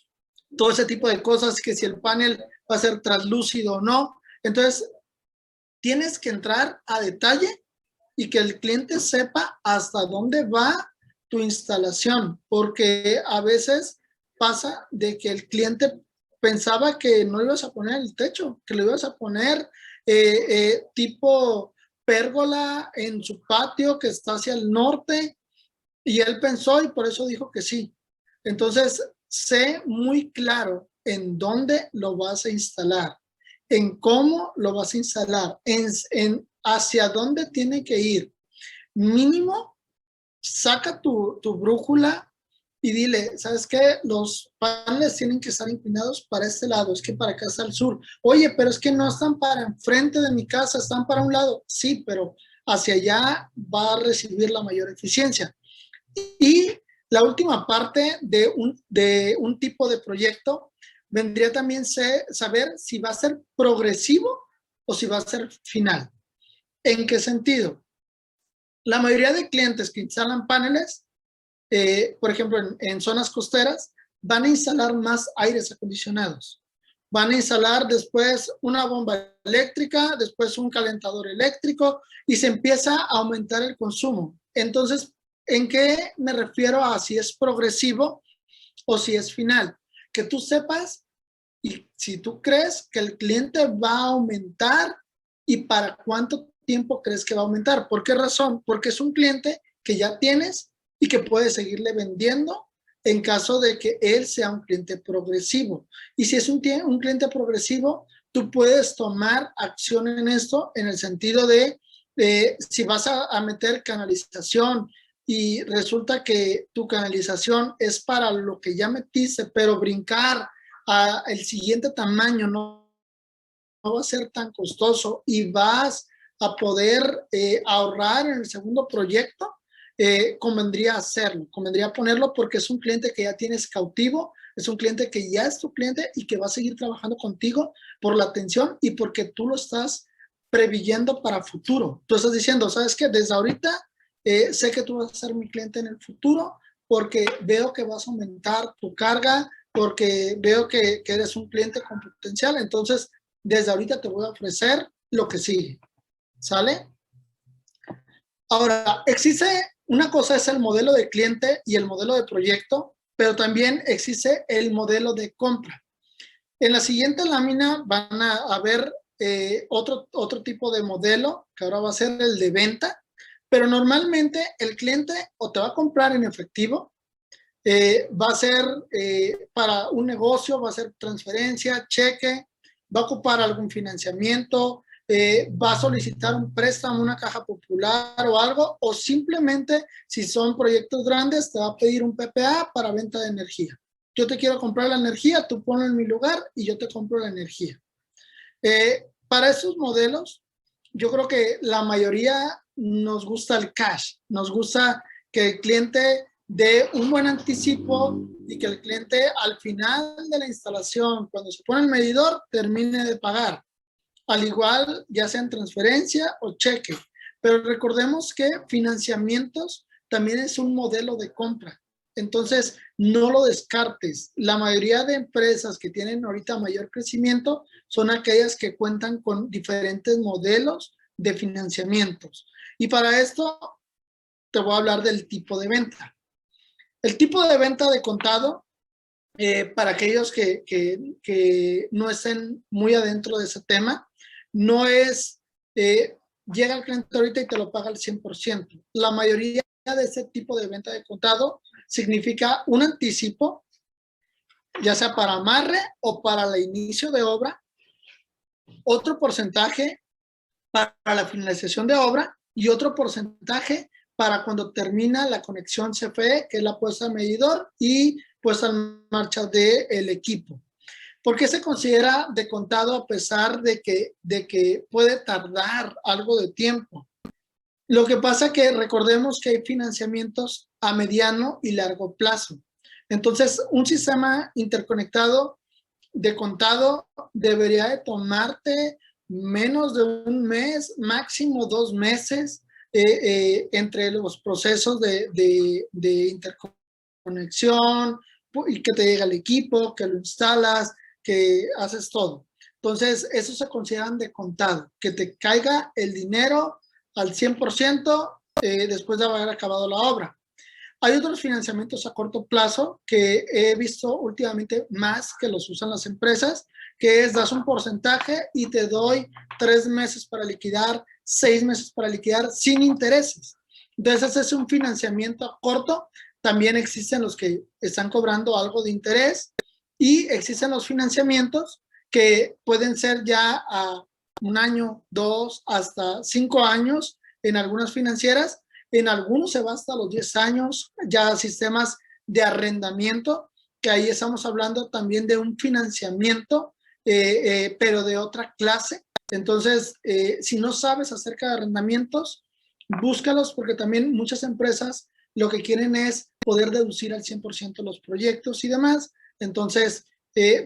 todo ese tipo de cosas, que si el panel va a ser translúcido o no. Entonces, tienes que entrar a detalle y que el cliente sepa hasta dónde va tu instalación, porque a veces pasa de que el cliente pensaba que no ibas a poner el techo, que lo ibas a poner tipo pérgola en su patio que está hacia el norte, y él pensó y por eso dijo que sí. Entonces, sé muy claro en dónde lo vas a instalar, en cómo lo vas a instalar, en hacia dónde tiene que ir. Mínimo, saca tu brújula y dile, ¿sabes qué? Los paneles tienen que estar inclinados para este lado, es que para acá está el sur. Oye, pero es que no están para enfrente de mi casa, están para un lado. Sí, pero hacia allá va a recibir la mayor eficiencia. Y la última parte de un tipo de proyecto vendría también saber si va a ser progresivo o si va a ser final. ¿En qué sentido? La mayoría de clientes que instalan paneles, por ejemplo, en zonas costeras, van a instalar más aires acondicionados. Van a instalar después una bomba eléctrica, después un calentador eléctrico y se empieza a aumentar el consumo. Entonces, ¿en qué me refiero a si es progresivo o si es final? Que tú sepas y si tú crees que el cliente va a aumentar y para cuánto tiempo crees que va a aumentar. ¿Por qué razón? Porque es un cliente que ya tienes y que puedes seguirle vendiendo en caso de que él sea un cliente progresivo. Y si es un cliente progresivo, tú puedes tomar acción en esto en el sentido de si vas a meter canalización y resulta que tu canalización es para lo que ya metiste, pero brincar a el siguiente tamaño no va a ser tan costoso y vas a poder ahorrar en el segundo proyecto, convendría hacerlo, convendría ponerlo porque es un cliente que ya tienes cautivo, es un cliente que ya es tu cliente y que va a seguir trabajando contigo por la atención y porque tú lo estás previendo para futuro. Tú estás diciendo, ¿sabes qué? Desde ahorita sé que tú vas a ser mi cliente en el futuro porque veo que vas a aumentar tu carga, porque veo que eres un cliente con potencial, entonces desde ahorita te voy a ofrecer lo que sigue. ¿Sale? Ahora, existe una cosa, es el modelo de cliente y el modelo de proyecto, pero también existe el modelo de compra. En la siguiente lámina van a ver otro tipo de modelo, que ahora va a ser el de venta, pero normalmente el cliente o te va a comprar en efectivo, va a ser para un negocio, va a ser transferencia, cheque, va a ocupar algún financiamiento, va a solicitar un préstamo, una caja popular o algo, o simplemente si son proyectos grandes te va a pedir un PPA para venta de energía. Yo te quiero comprar la energía, tú ponlo en mi lugar y yo te compro la energía. Para esos modelos, yo creo que la mayoría nos gusta el cash, nos gusta que el cliente dé un buen anticipo y que el cliente al final de la instalación, cuando se pone el medidor, termine de pagar. Al igual, ya sea en transferencia o cheque. Pero recordemos que financiamientos también es un modelo de compra. Entonces, no lo descartes. La mayoría de empresas que tienen ahorita mayor crecimiento son aquellas que cuentan con diferentes modelos de financiamientos. Y para esto, te voy a hablar del tipo de venta. El tipo de venta de contado, para aquellos que no estén muy adentro de ese tema, no es llega el cliente ahorita y te lo paga al 100%. La mayoría de ese tipo de venta de contado significa un anticipo, ya sea para amarre o para el inicio de obra, otro porcentaje para la finalización de obra y otro porcentaje para cuando termina la conexión CFE, que es la puesta en medidor y puesta en marcha del equipo. ¿Por qué se considera de contado a pesar de que puede tardar algo de tiempo? Lo que pasa que recordemos que hay financiamientos a mediano y largo plazo. Entonces, un sistema interconectado de contado debería de tomarte menos de un mes, máximo 2 meses entre los procesos de interconexión y que te llega el equipo, que lo instalas, que haces todo. Entonces, eso se consideran de contado, que te caiga el dinero al 100% después de haber acabado la obra. Hay otros financiamientos a corto plazo que he visto últimamente más que los usan las empresas, que es das un porcentaje y te doy 3 meses para liquidar, 6 meses para liquidar sin intereses. Entonces, ese es un financiamiento a corto. También existen los que están cobrando algo de interés y existen los financiamientos que pueden ser ya a 1 año, 2, hasta 5 años en algunas financieras. En algunos se va hasta los 10 años, ya sistemas de arrendamiento, que ahí estamos hablando también de un financiamiento, pero de otra clase. Entonces, si no sabes acerca de arrendamientos, búscalos porque también muchas empresas lo que quieren es poder deducir al 100% los proyectos y demás. Entonces,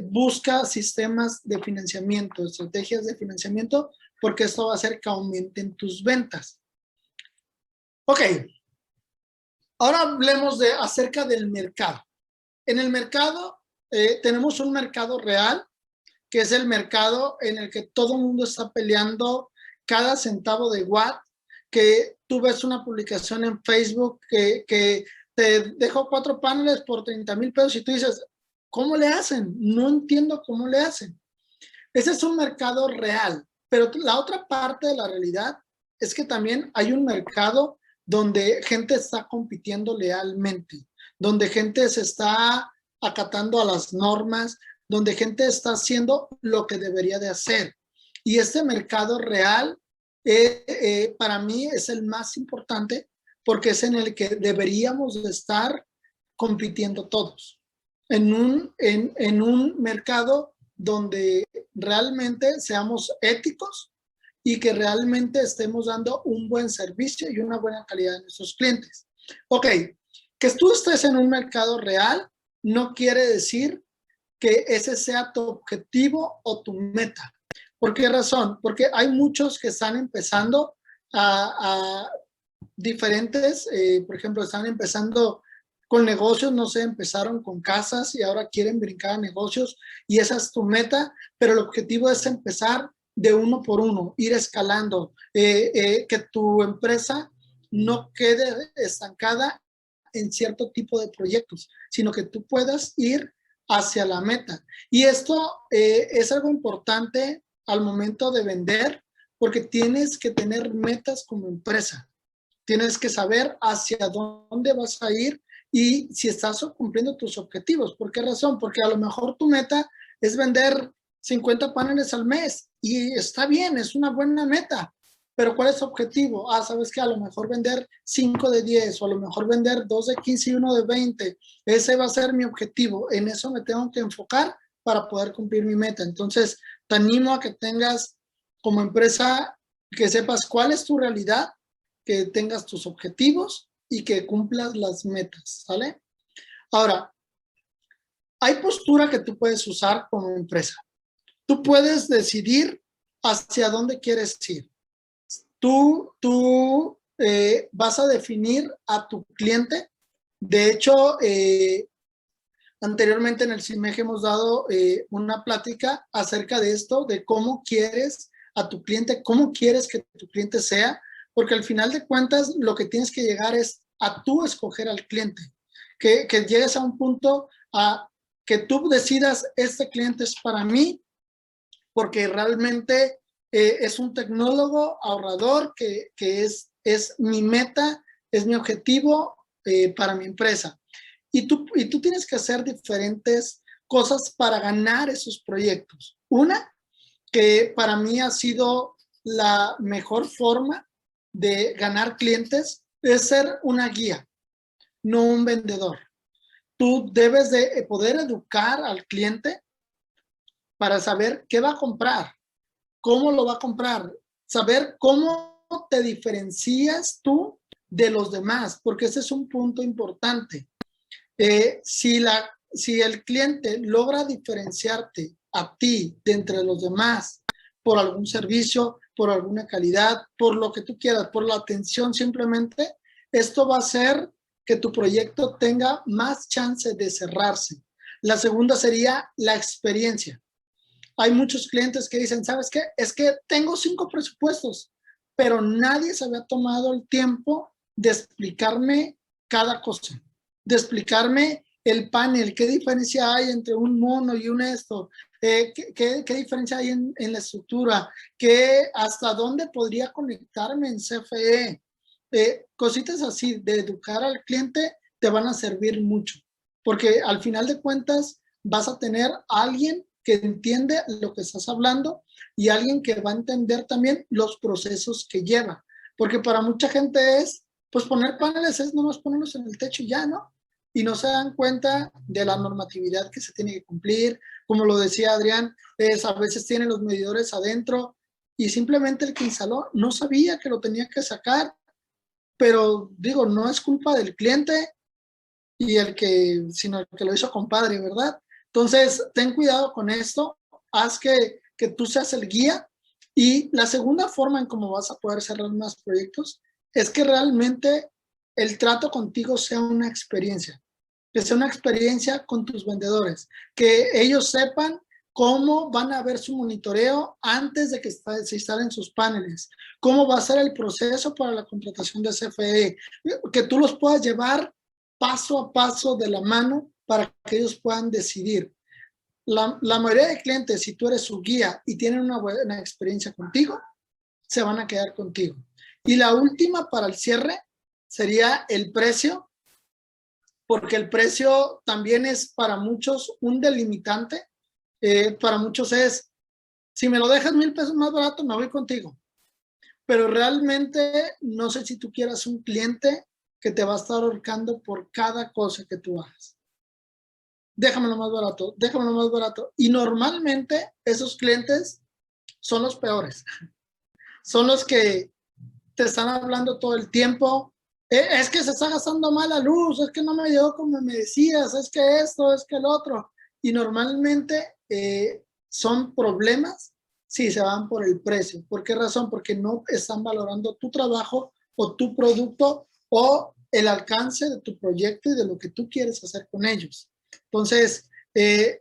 busca sistemas de financiamiento, estrategias de financiamiento, porque esto va a hacer que aumenten tus ventas. Ok, ahora hablemos acerca del mercado. En el mercado tenemos un mercado real, que es el mercado en el que todo el mundo está peleando cada centavo de watt, que tú ves una publicación en Facebook que te dejó 4 paneles por 30,000 pesos y tú dices, ¿cómo le hacen? No entiendo cómo le hacen. Ese es un mercado real, pero la otra parte de la realidad es que también hay un mercado donde gente está compitiendo lealmente, donde gente se está acatando a las normas, donde gente está haciendo lo que debería de hacer. Y este mercado real para mí es el más importante porque es en el que deberíamos de estar compitiendo todos. En un mercado donde realmente seamos éticos y que realmente estemos dando un buen servicio y una buena calidad a nuestros clientes. Ok, que tú estés en un mercado real no quiere decir que ese sea tu objetivo o tu meta. ¿Por qué razón? Porque hay muchos que están empezando a diferentes, por ejemplo, están empezando con negocios, no sé, empezaron con casas y ahora quieren brincar a negocios y esa es tu meta, pero el objetivo es empezar de uno por uno, ir escalando, que tu empresa no quede estancada en cierto tipo de proyectos, sino que tú puedas ir hacia la meta. Y esto es algo importante al momento de vender, porque tienes que tener metas como empresa. Tienes que saber hacia dónde vas a ir y si estás cumpliendo tus objetivos. ¿Por qué razón? Porque a lo mejor tu meta es vender 50 paneles al mes y está bien, es una buena meta, pero ¿cuál es tu objetivo? Sabes que a lo mejor vender 5 de 10 o a lo mejor vender 2 de 15 y 1 de 20, ese va a ser mi objetivo, en eso me tengo que enfocar para poder cumplir mi meta. Entonces, te animo a que tengas como empresa, que sepas cuál es tu realidad, que tengas tus objetivos y que cumplas las metas, ¿sale? Ahora, hay postura que tú puedes usar como empresa. Tú puedes decidir hacia dónde quieres ir. Tú vas a definir a tu cliente. De hecho, anteriormente en el CIMEG hemos dado una plática acerca de esto, de cómo quieres a tu cliente, cómo quieres que tu cliente sea, porque al final de cuentas lo que tienes que llegar es a tú escoger al cliente, que llegues a un punto a que tú decidas, este cliente es para mí, porque realmente es un tecnólogo ahorrador que es mi meta, es mi objetivo para mi empresa. Y tú tienes que hacer diferentes cosas para ganar esos proyectos. Una, que para mí ha sido la mejor forma de ganar clientes, es ser una guía, no un vendedor. Tú debes de poder educar al cliente para saber qué va a comprar, cómo lo va a comprar, saber cómo te diferencias tú de los demás, porque ese es un punto importante. Si el cliente logra diferenciarte a ti de entre los demás por algún servicio, por alguna calidad, por lo que tú quieras, por la atención simplemente, esto va a hacer que tu proyecto tenga más chance de cerrarse. La segunda sería la experiencia. Hay muchos clientes que dicen, ¿sabes qué? Es que tengo 5 presupuestos, pero nadie se había tomado el tiempo de explicarme cada cosa, de explicarme el panel, qué diferencia hay entre un mono y un esto, qué diferencia hay en la estructura, hasta dónde podría conectarme en CFE. Cositas así de educar al cliente te van a servir mucho, porque al final de cuentas vas a tener a alguien que entiende lo que estás hablando y alguien que va a entender también los procesos que lleva, porque para mucha gente es, pues poner paneles es nomás ponerlos en el techo y ya, ¿no? Y no se dan cuenta de la normatividad que se tiene que cumplir, como lo decía Adrián, a veces tienen los medidores adentro y simplemente el que instaló no sabía que lo tenía que sacar, pero digo, no es culpa del cliente sino el que lo hizo compadre, ¿verdad? Entonces, ten cuidado con esto, haz que tú seas el guía. Y la segunda forma en cómo vas a poder cerrar más proyectos es que realmente el trato contigo sea una experiencia, que sea una experiencia con tus vendedores, que ellos sepan cómo van a ver su monitoreo antes de que se instalen sus paneles, cómo va a ser el proceso para la contratación de CFE, que tú los puedas llevar paso a paso de la mano para que ellos puedan decidir. La mayoría de clientes, si tú eres su guía y tienen una buena experiencia contigo, se van a quedar contigo. Y la última para el cierre sería el precio, porque el precio también es para muchos un delimitante. Para muchos es, si me lo dejas $1,000 más barato, me voy contigo. Pero realmente no sé si tú quieras un cliente que te va a estar ahorcando por cada cosa que tú hagas. Déjamelo más barato, déjamelo más barato. Y normalmente esos clientes son los peores. Son los que te están hablando todo el tiempo. Es que se está gastando mal la luz, es que no me llegó como me decías, es que esto, es que el otro. Y normalmente son problemas si se van por el precio. ¿Por qué razón? Porque no están valorando tu trabajo o tu producto o el alcance de tu proyecto y de lo que tú quieres hacer con ellos. Entonces,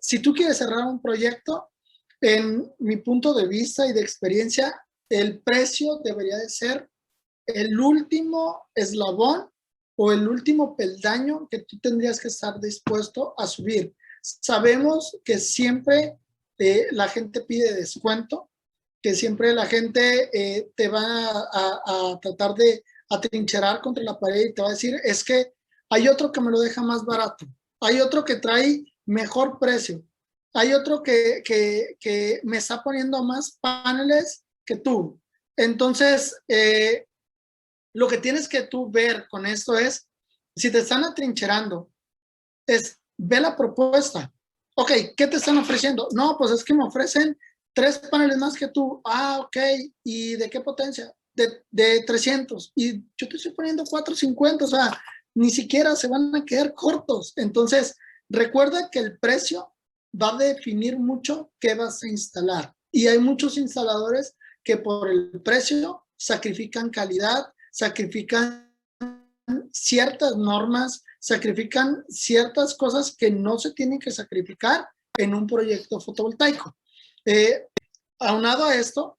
si tú quieres cerrar un proyecto, en mi punto de vista y de experiencia, el precio debería de ser el último eslabón o el último peldaño que tú tendrías que estar dispuesto a subir. Sabemos que siempre la gente pide descuento, que siempre la gente te va a tratar de atrincherar contra la pared y te va a decir, es que hay otro que me lo deja más barato, hay otro que trae mejor precio, hay otro que me está poniendo más paneles que tú. Entonces, lo que tienes que tú ver con esto es, si te están atrincherando, es ve la propuesta. Ok, ¿qué te están ofreciendo? No, pues es que me ofrecen 3 paneles más que tú. Ah, ok, ¿y de qué potencia? De 300. Y yo te estoy poniendo 450, o sea, ni siquiera se van a quedar cortos. Entonces, recuerda que el precio va a definir mucho qué vas a instalar. Y hay muchos instaladores que por el precio sacrifican calidad, sacrifican ciertas normas, sacrifican ciertas cosas que no se tienen que sacrificar en un proyecto fotovoltaico. Aunado a esto,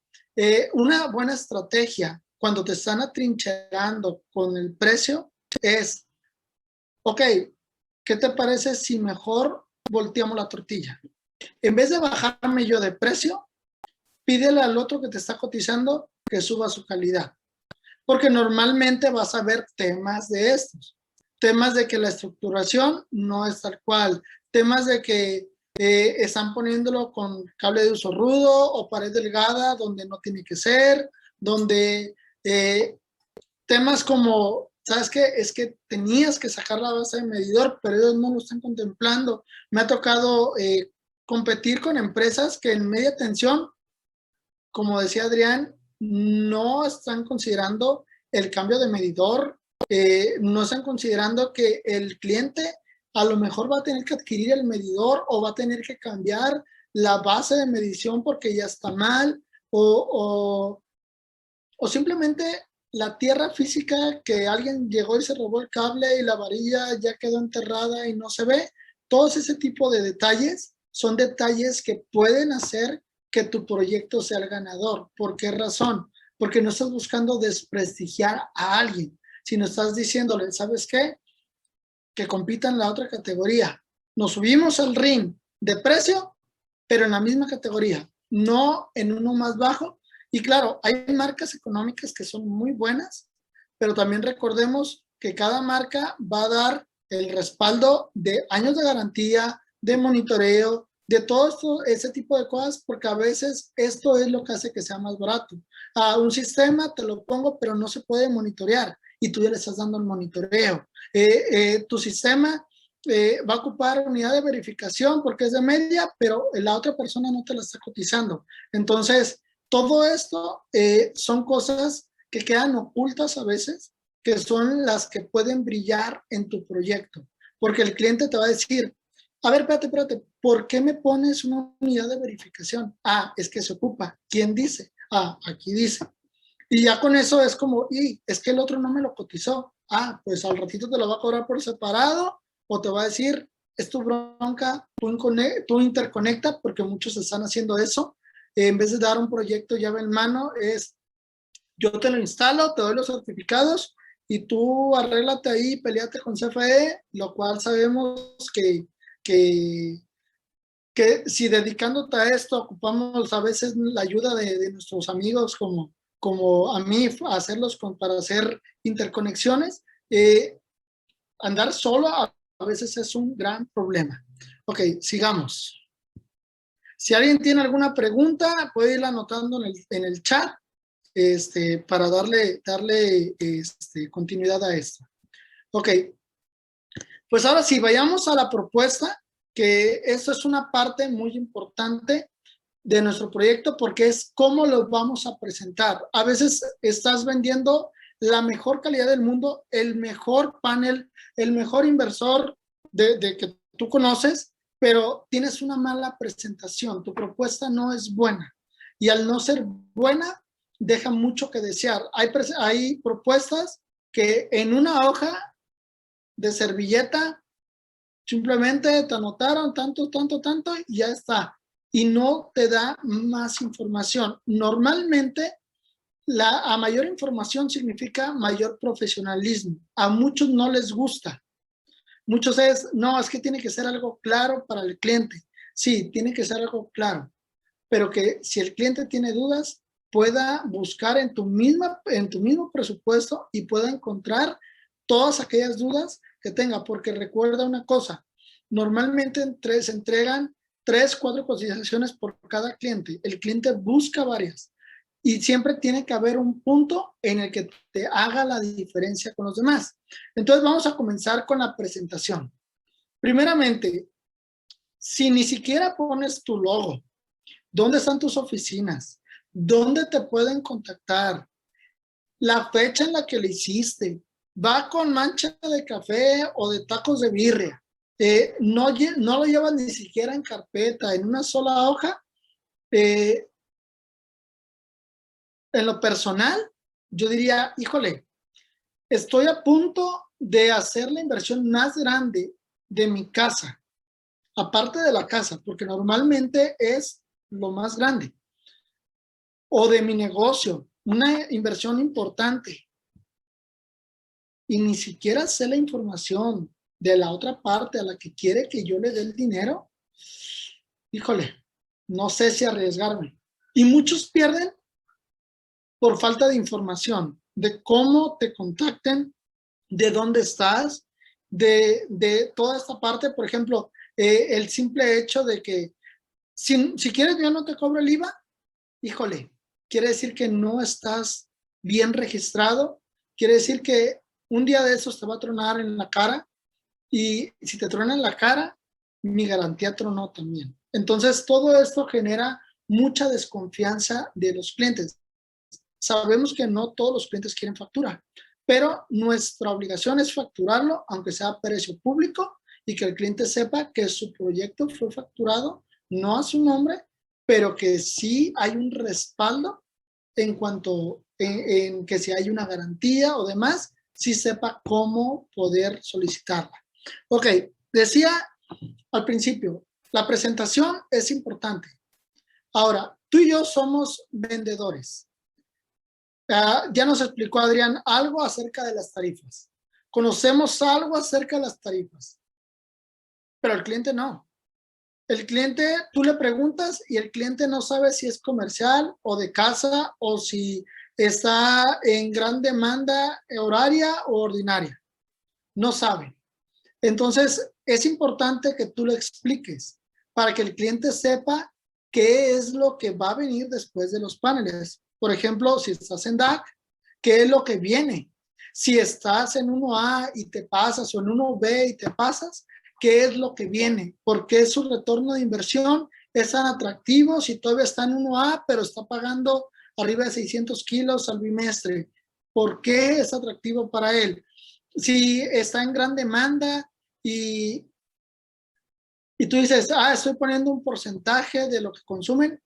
una buena estrategia cuando te están atrincherando con el precio es, ok, ¿qué te parece si mejor volteamos la tortilla? En vez de bajarme yo de precio, pídele al otro que te está cotizando que suba su calidad. Porque normalmente vas a ver temas de estos. Temas de que la estructuración no es tal cual. Temas de que están poniéndolo con cable de uso rudo o pared delgada donde no tiene que ser. Donde temas como, ¿sabes qué? Es que tenías que sacar la base de medidor, pero ellos no lo están contemplando. Me ha tocado competir con empresas que en media tensión, como decía Adrián, no están considerando el cambio de medidor, no están considerando que el cliente a lo mejor va a tener que adquirir el medidor o va a tener que cambiar la base de medición porque ya está mal o simplemente la tierra física que alguien llegó y se robó el cable y la varilla ya quedó enterrada y no se ve. Todos ese tipo de detalles son detalles que pueden hacer que tu proyecto sea el ganador. ¿Por qué razón? Porque no estás buscando desprestigiar a alguien, sino estás diciéndole, ¿sabes qué? Que compita en la otra categoría. Nos subimos al ring de precio, pero en la misma categoría, no en uno más bajo. Y claro, hay marcas económicas que son muy buenas, pero también recordemos que cada marca va a dar el respaldo de años de garantía, de monitoreo, de todo esto, ese tipo de cosas, porque a veces esto es lo que hace que sea más barato. Un sistema te lo pongo, pero no se puede monitorear y tú ya le estás dando el monitoreo. Tu sistema va a ocupar unidad de verificación porque es de media, pero la otra persona no te la está cotizando. Entonces, todo esto son cosas que quedan ocultas a veces, que son las que pueden brillar en tu proyecto, porque el cliente te va a decir, a ver, espérate, ¿por qué me pones una unidad de verificación? Ah, es que se ocupa. ¿Quién dice? Ah, aquí dice. Y ya con eso es como, y es que el otro no me lo cotizó. Ah, pues al ratito te lo va a cobrar por separado o te va a decir, es tu bronca, tú interconecta, porque muchos están haciendo eso. En vez de dar un proyecto llave en mano, es yo te lo instalo, te doy los certificados y tú arréglate ahí, peleate con CFE, lo cual sabemos que si dedicándote a esto ocupamos a veces la ayuda de nuestros amigos como a mí, hacerlos para hacer interconexiones, andar solo a veces es un gran problema. Ok, sigamos. Si alguien tiene alguna pregunta, puede irla anotando en el chat para darle continuidad a esto. Ok, pues ahora sí, vayamos a la propuesta, que esto es una parte muy importante de nuestro proyecto porque es cómo lo vamos a presentar. A veces estás vendiendo la mejor calidad del mundo, el mejor panel, el mejor inversor de que tú conoces, pero tienes una mala presentación, tu propuesta no es buena y al no ser buena deja mucho que desear. Hay propuestas que en una hoja de servilleta simplemente te anotaron tanto y ya está. Y no te da más información. Normalmente, a mayor información significa mayor profesionalismo. A muchos no les gusta. Muchos no, es que tiene que ser algo claro para el cliente. Sí, tiene que ser algo claro. Pero que si el cliente tiene dudas, pueda buscar en tu mismo presupuesto y pueda encontrar todas aquellas dudas que tenga. Porque recuerda una cosa, normalmente se entregan 3, 4 cotizaciones por cada cliente. El cliente busca varias y siempre tiene que haber un punto en el que te haga la diferencia con los demás. Entonces vamos a comenzar con la presentación. Primeramente, si ni siquiera pones tu logo, ¿dónde están tus oficinas? ¿Dónde te pueden contactar? La fecha en la que le hiciste. ¿Va con mancha de café o de tacos de birria? No lo llevas ni siquiera en carpeta, en una sola hoja. En lo personal, yo diría, híjole, estoy a punto de hacer la inversión más grande de mi casa, aparte de la casa, porque normalmente es lo más grande, o de mi negocio, una inversión importante, y ni siquiera sé la información de la otra parte a la que quiere que yo le dé el dinero, híjole, no sé si arriesgarme. Y muchos pierden por falta de información, de cómo te contacten, de dónde estás, de toda esta parte. Por ejemplo, el simple hecho de que si quieres yo no te cobro el IVA, híjole, quiere decir que no estás bien registrado, quiere decir que un día de esos te va a tronar en la cara, y si te truena en la cara, mi garantía tronó también. Entonces, todo esto genera mucha desconfianza de los clientes. Sabemos que no todos los clientes quieren factura, pero nuestra obligación es facturarlo, aunque sea a precio público, y que el cliente sepa que su proyecto fue facturado, no a su nombre, pero que sí hay un respaldo en cuanto en que si hay una garantía o demás, sí sepa cómo poder solicitarla. Ok, decía al principio, la presentación es importante. Ahora, tú y yo somos vendedores. Ya nos explicó Adrián algo acerca de las tarifas. Conocemos algo acerca de las tarifas, pero el cliente no. El cliente, tú le preguntas y el cliente no sabe si es comercial o de casa o si está en gran demanda horaria o ordinaria. No sabe. Entonces, es importante que tú le expliques para que el cliente sepa qué es lo que va a venir después de los paneles. Por ejemplo, si estás en DAC, ¿qué es lo que viene? Si estás en 1A y te pasas o en 1B y te pasas, ¿qué es lo que viene? ¿Por qué su retorno de inversión es tan atractivo si todavía está en 1A, pero está pagando arriba de 600 kilos al bimestre? ¿Por qué es atractivo para él? Si está en gran demanda y tú dices, estoy poniendo un porcentaje de lo que consumen,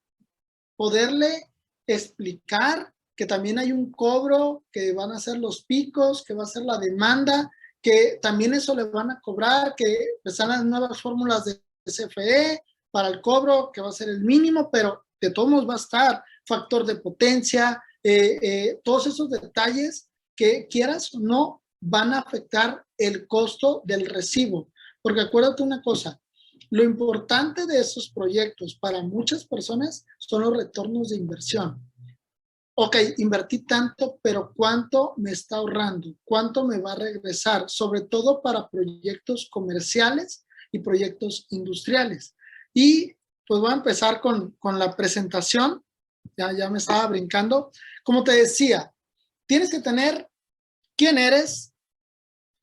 poderle explicar que también hay un cobro, que van a ser los picos, que va a ser la demanda, que también eso le van a cobrar, que están las nuevas fórmulas de CFE para el cobro, que va a ser el mínimo, pero de todos modos va a estar factor de potencia, todos esos detalles que quieras o no van a afectar el costo del recibo. Porque acuérdate una cosa, lo importante de esos proyectos para muchas personas son los retornos de inversión. Ok, invertí tanto, pero ¿cuánto me está ahorrando? ¿Cuánto me va a regresar? Sobre todo para proyectos comerciales y proyectos industriales. Y pues voy a empezar con la presentación. Ya me estaba brincando. Como te decía, tienes que tener quién eres,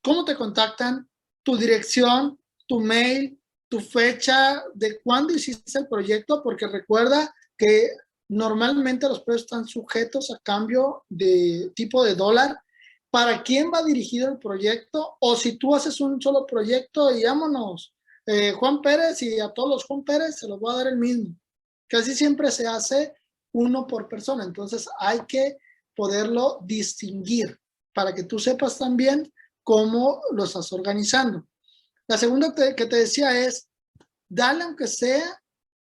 cómo te contactan, tu dirección, tu mail, tu fecha de cuándo hiciste el proyecto, porque recuerda que normalmente los precios están sujetos a cambio de tipo de dólar. ¿Para quién va dirigido el proyecto? O si tú haces un solo proyecto y vámonos, Juan Pérez, y a todos los Juan Pérez se los voy a dar el mismo. Casi siempre se hace uno por persona, entonces hay que poderlo distinguir para que tú sepas también cómo lo estás organizando. La segunda que te decía es, dale aunque sea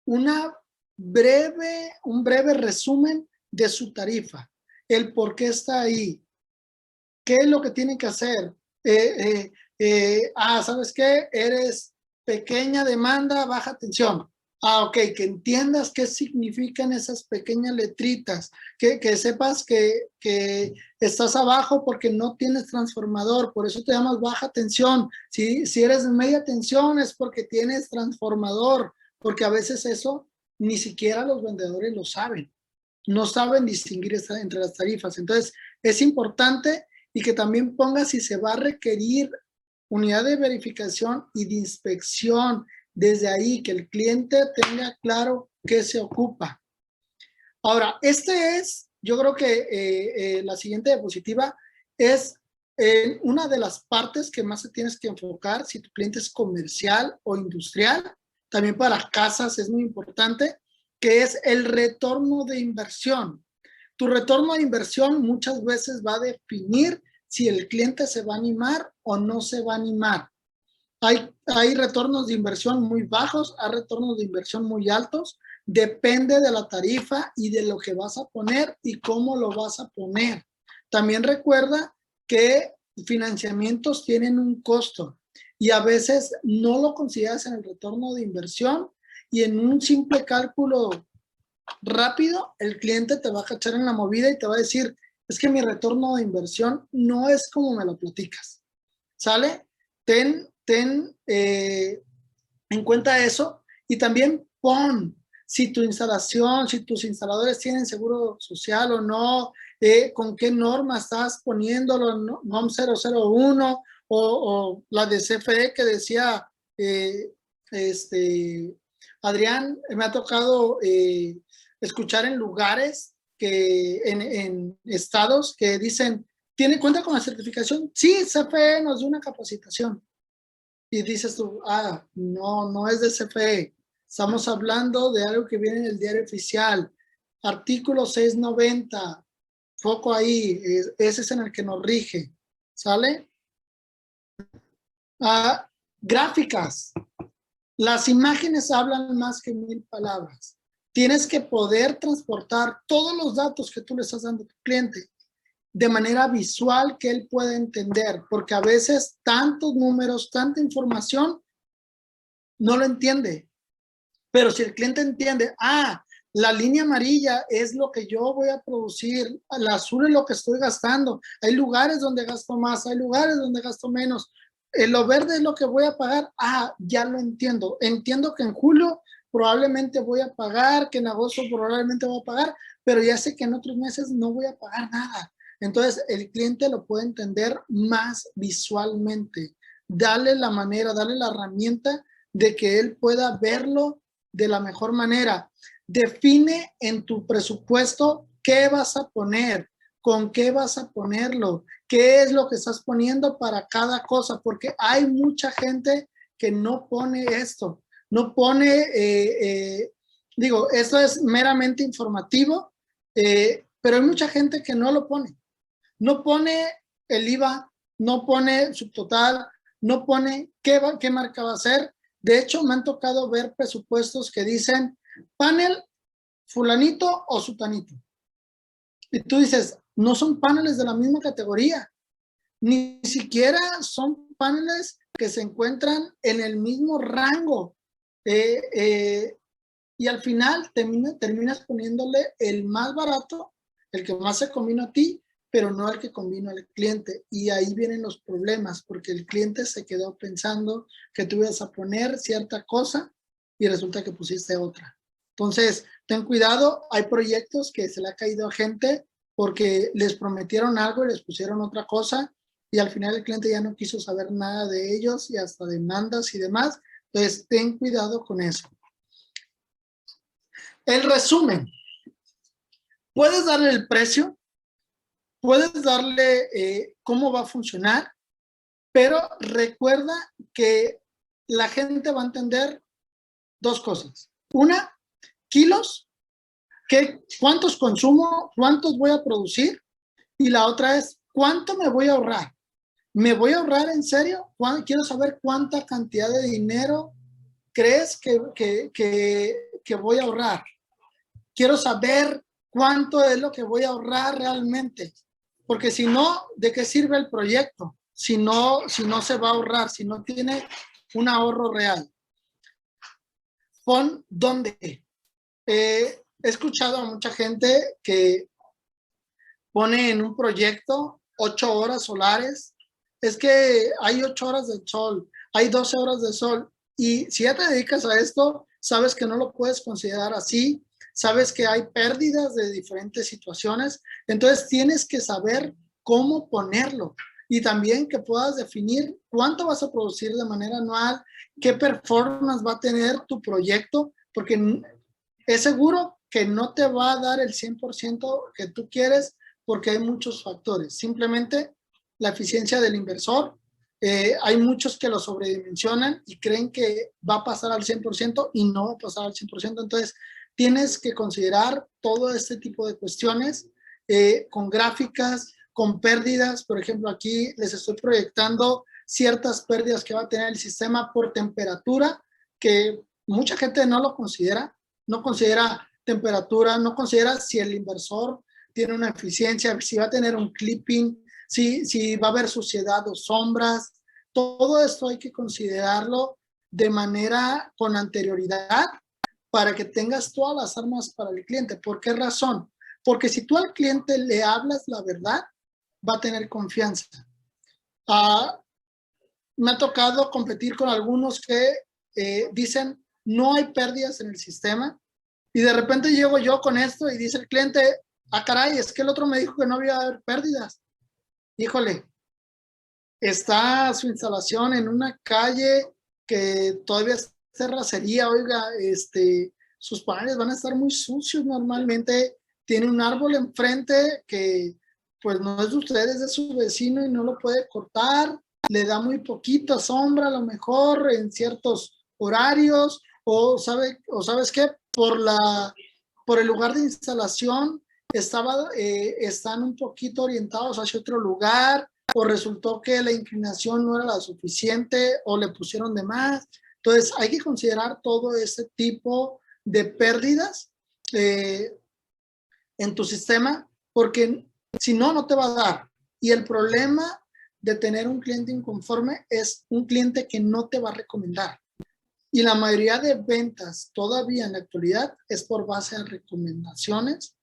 un breve resumen de su tarifa, el por qué está ahí, qué es lo que tiene que hacer. ¿Sabes qué? Eres pequeña demanda, baja tensión. Ok, que entiendas qué significan esas pequeñas letritas, que sepas que estás abajo porque no tienes transformador, por eso te llamas baja tensión. Si eres de media tensión es porque tienes transformador, porque a veces eso ni siquiera los vendedores lo saben. No saben distinguir entre las tarifas. Entonces, es importante y que también pongas si se va a requerir unidad de verificación y de inspección. Desde ahí, que el cliente tenga claro qué se ocupa. Ahora, yo creo que la siguiente diapositiva es una de las partes que más te tienes que enfocar si tu cliente es comercial o industrial. También para casas es muy importante, que es el retorno de inversión. Tu retorno de inversión muchas veces va a definir si el cliente se va a animar o no se va a animar. Hay retornos de inversión muy bajos, hay retornos de inversión muy altos. Depende de la tarifa y de lo que vas a poner y cómo lo vas a poner. También recuerda que financiamientos tienen un costo y a veces no lo consideras en el retorno de inversión y en un simple cálculo rápido el cliente te va a cachar en la movida y te va a decir, es que mi retorno de inversión no es como me lo platicas. ¿Sale? Ten en cuenta eso y también pon si tu instalación, si tus instaladores tienen seguro social o no, con qué norma estás poniéndolo, NOM 001 o la de CFE que decía Adrián, me ha tocado escuchar en lugares que en estados que dicen, ¿tiene cuenta con la certificación? Sí, CFE nos dio una capacitación. Y dices tú, no es de CFE. Estamos hablando de algo que viene en el diario oficial. Artículo 690. Foco ahí. Ese es en el que nos rige. ¿Sale? Gráficas. Las imágenes hablan más que 1000 palabras. Tienes que poder transportar todos los datos que tú le estás dando a tu cliente de manera visual que él pueda entender, porque a veces tantos números, tanta información, no lo entiende. Pero si el cliente entiende, la línea amarilla es lo que yo voy a producir, la azul es lo que estoy gastando, hay lugares donde gasto más, hay lugares donde gasto menos, lo verde es lo que voy a pagar, ya lo entiendo. Entiendo que en julio probablemente voy a pagar, que en agosto probablemente voy a pagar, pero ya sé que en otros meses no voy a pagar nada. Entonces, el cliente lo puede entender más visualmente. Dale la manera, dale la herramienta de que él pueda verlo de la mejor manera. Define en tu presupuesto qué vas a poner, con qué vas a ponerlo, qué es lo que estás poniendo para cada cosa, porque hay mucha gente que no pone esto, no pone, esto es meramente informativo, pero hay mucha gente que no lo pone. No pone el IVA, no pone subtotal, no pone qué marca va a ser. De hecho, me han tocado ver presupuestos que dicen panel fulanito o sutanito. Y tú dices, no son paneles de la misma categoría. Ni siquiera son paneles que se encuentran en el mismo rango. Y al final terminas poniéndole el más barato, el que más se convino a ti, pero no al que convino al cliente. Y ahí vienen los problemas, porque el cliente se quedó pensando que tú ibas a poner cierta cosa y resulta que pusiste otra. Entonces, ten cuidado, hay proyectos que se le ha caído a gente porque les prometieron algo y les pusieron otra cosa y al final el cliente ya no quiso saber nada de ellos y hasta demandas y demás. Entonces, ten cuidado con eso. El resumen. Puedes darle el precio, puedes darle cómo va a funcionar, pero recuerda que la gente va a entender dos cosas. Una, kilos, cuántos consumo, cuántos voy a producir, y la otra es cuánto me voy a ahorrar. ¿Me voy a ahorrar en serio? Quiero saber cuánta cantidad de dinero crees que voy a ahorrar. Quiero saber cuánto es lo que voy a ahorrar realmente. Porque si no, ¿de qué sirve el proyecto? Si no se va a ahorrar, si no tiene un ahorro real. Pon dónde. He escuchado a mucha gente que pone en un proyecto 8 horas solares. Es que hay 8 horas de sol, hay 12 horas de sol. Y si ya te dedicas a esto, sabes que no lo puedes considerar así. Sabes que hay pérdidas de diferentes situaciones. Entonces tienes que saber cómo ponerlo. Y también que puedas definir cuánto vas a producir de manera anual, qué performance va a tener tu proyecto, porque es seguro que no te va a dar el 100% que tú quieres porque hay muchos factores. Simplemente la eficiencia del inversor. Hay muchos que lo sobredimensionan y creen que va a pasar al 100% y no va a pasar al 100%. Entonces, tienes que considerar todo este tipo de cuestiones con gráficas, con pérdidas. Por ejemplo, aquí les estoy proyectando ciertas pérdidas que va a tener el sistema por temperatura, que mucha gente no lo considera. No considera temperatura, no considera si el inversor tiene una eficiencia, si va a tener un clipping, si va a haber suciedad o sombras. Todo esto hay que considerarlo de manera con anterioridad para que tengas todas las armas para el cliente. ¿Por qué razón? Porque si tú al cliente le hablas la verdad, va a tener confianza. Me ha tocado competir con algunos que dicen no hay pérdidas en el sistema y de repente llego yo con esto y dice el cliente, ah caray, es que el otro me dijo que no había pérdidas. Híjole, está su instalación en una calle que todavía es terracería, oiga, sus paneles van a estar muy sucios normalmente, tiene un árbol enfrente que pues no es de ustedes, es de su vecino y no lo puede cortar, le da muy poquita sombra a lo mejor en ciertos horarios, o sabes qué, por el lugar de instalación están un poquito orientados hacia otro lugar, o resultó que la inclinación no era la suficiente, o le pusieron de más. Entonces hay que considerar todo ese tipo de pérdidas en tu sistema, porque si no, no te va a dar. Y el problema de tener un cliente inconforme es un cliente que no te va a recomendar. Y la mayoría de ventas todavía en la actualidad es por base a recomendaciones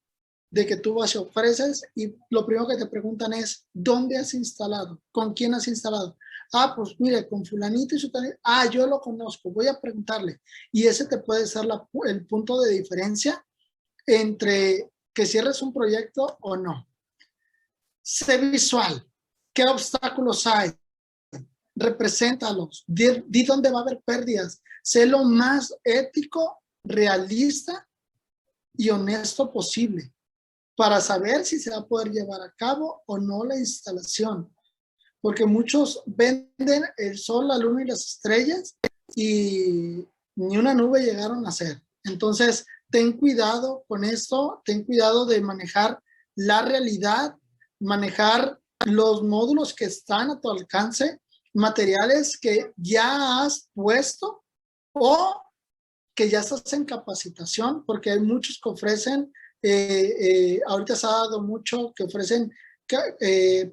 de que tú vas y ofreces y lo primero que te preguntan es ¿dónde has instalado? ¿Con quién has instalado? Ah, pues mire, con fulanito y sutanito. Ah, yo lo conozco, voy a preguntarle. Y ese te puede ser el punto de diferencia entre que cierres un proyecto o no. Sé visual. ¿Qué obstáculos hay? Represéntalos. Di dónde va a haber pérdidas. Sé lo más ético, realista y honesto posible para saber si se va a poder llevar a cabo o no la instalación. Porque muchos venden el sol, la luna y las estrellas y ni una nube llegaron a ser. Entonces, ten cuidado con esto, ten cuidado de manejar la realidad, manejar los módulos que están a tu alcance, materiales que ya has puesto o que ya estás en capacitación, porque hay muchos que ofrecen, ahorita se ha dado mucho, que ofrecen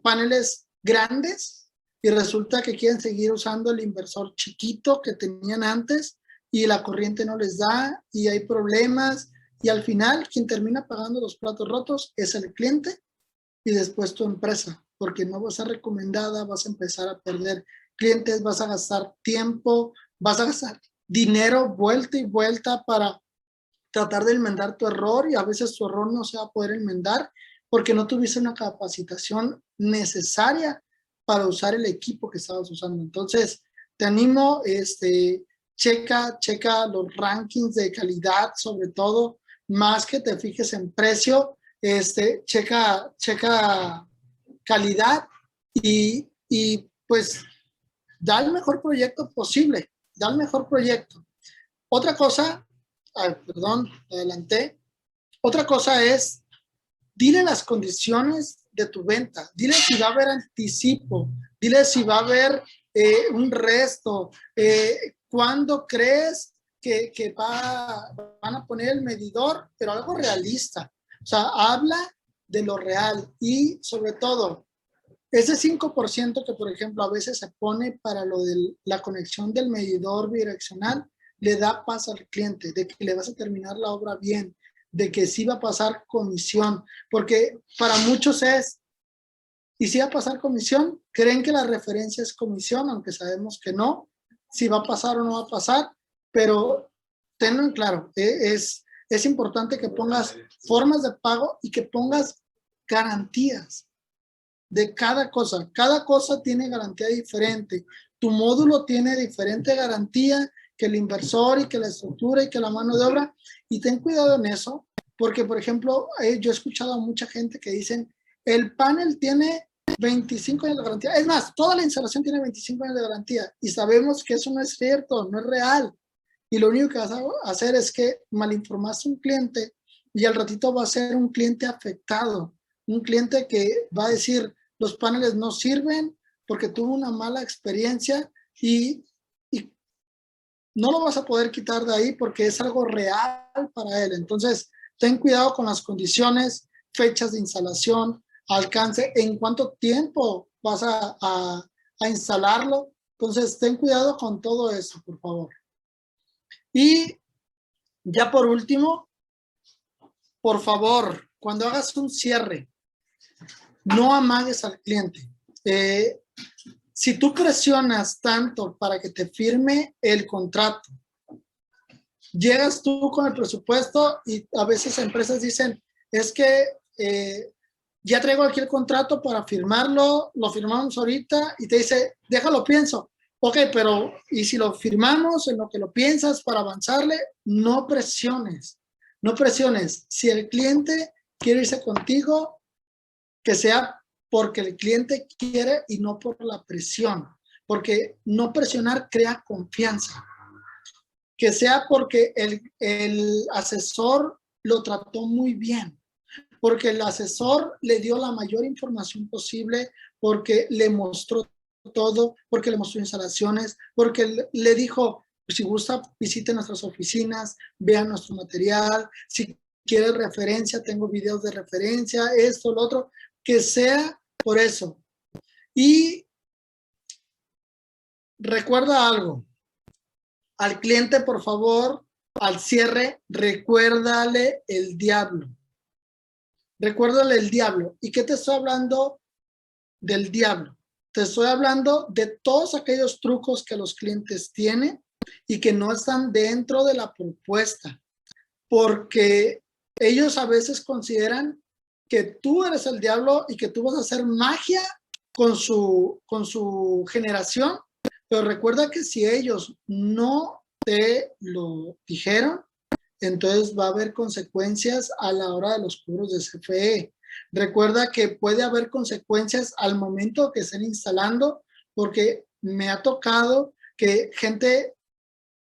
paneles grandes y resulta que quieren seguir usando el inversor chiquito que tenían antes y la corriente no les da y hay problemas y al final quien termina pagando los platos rotos es el cliente y después tu empresa, porque no vas a ser recomendada, vas a empezar a perder clientes, vas a gastar tiempo, vas a gastar dinero vuelta y vuelta para tratar de enmendar tu error y a veces tu error no se va a poder enmendar porque no tuviste una capacitación necesaria para usar el equipo que estabas usando. Entonces, te animo, checa los rankings de calidad, sobre todo, más que te fijes en precio, checa calidad y pues da el mejor proyecto posible, da el mejor proyecto. Otra cosa, perdón, adelanté. Otra cosa es, dile las condiciones de tu venta, dile si va a haber anticipo, dile si va a haber un resto, cuándo crees que van a poner el medidor, pero algo realista. O sea, habla de lo real y sobre todo, ese 5% que, por ejemplo, a veces se pone para lo de la conexión del medidor bidireccional, le da paz al cliente, de que le vas a terminar la obra bien, de que sí va a pasar comisión, porque para muchos es, ¿y si va a pasar comisión? Creen que la referencia es comisión, aunque sabemos que no, si va a pasar o no va a pasar, pero tenlo en claro, es importante que pongas formas de pago y que pongas garantías de cada cosa tiene garantía diferente, tu módulo tiene diferente garantía que el inversor y que la estructura y que la mano de obra, y ten cuidado en eso, porque por ejemplo, yo he escuchado a mucha gente que dicen, el panel tiene 25 años de garantía, es más, toda la instalación tiene 25 años de garantía, y sabemos que eso no es cierto, no es real, y lo único que vas a hacer es que malinformaste a un cliente, y al ratito va a ser un cliente afectado, un cliente que va a decir, los paneles no sirven porque tuvo una mala experiencia y no lo vas a poder quitar de ahí porque es algo real para él. Entonces, ten cuidado con las condiciones, fechas de instalación, alcance, en cuánto tiempo vas a instalarlo. Entonces, ten cuidado con todo eso, por favor. Y Ya por último, por favor, cuando hagas un cierre, no amagues al cliente. Si tú presionas tanto para que te firme el contrato, llegas tú con el presupuesto y a veces empresas dicen, es que ya traigo aquí el contrato para firmarlo, lo firmamos ahorita y te dice, déjalo pienso. Ok, pero ¿y si lo firmamos en lo que lo piensas para avanzarle? No presiones, no presiones. Si el cliente quiere irse contigo, que sea porque el cliente quiere y no por la presión, porque no presionar crea confianza. Que sea porque el asesor lo trató muy bien, porque el asesor le dio la mayor información posible, porque le mostró todo, porque le mostró instalaciones, porque le dijo, si gusta, visite nuestras oficinas, vea nuestro material, si quiere referencia, tengo videos de referencia, esto, lo otro, que sea por eso. Y recuerda algo, al cliente, por favor, al cierre, recuérdale el diablo. Recuérdale el diablo. ¿Y qué te estoy hablando del diablo? Te estoy hablando de todos aquellos trucos que los clientes tienen y que no están dentro de la propuesta, porque ellos a veces consideran que tú eres el diablo y que tú vas a hacer magia con su generación, pero recuerda que si ellos no te lo dijeron, entonces va a haber consecuencias a la hora de los cobros de CFE. Recuerda que puede haber consecuencias al momento que estén instalando, porque me ha tocado que gente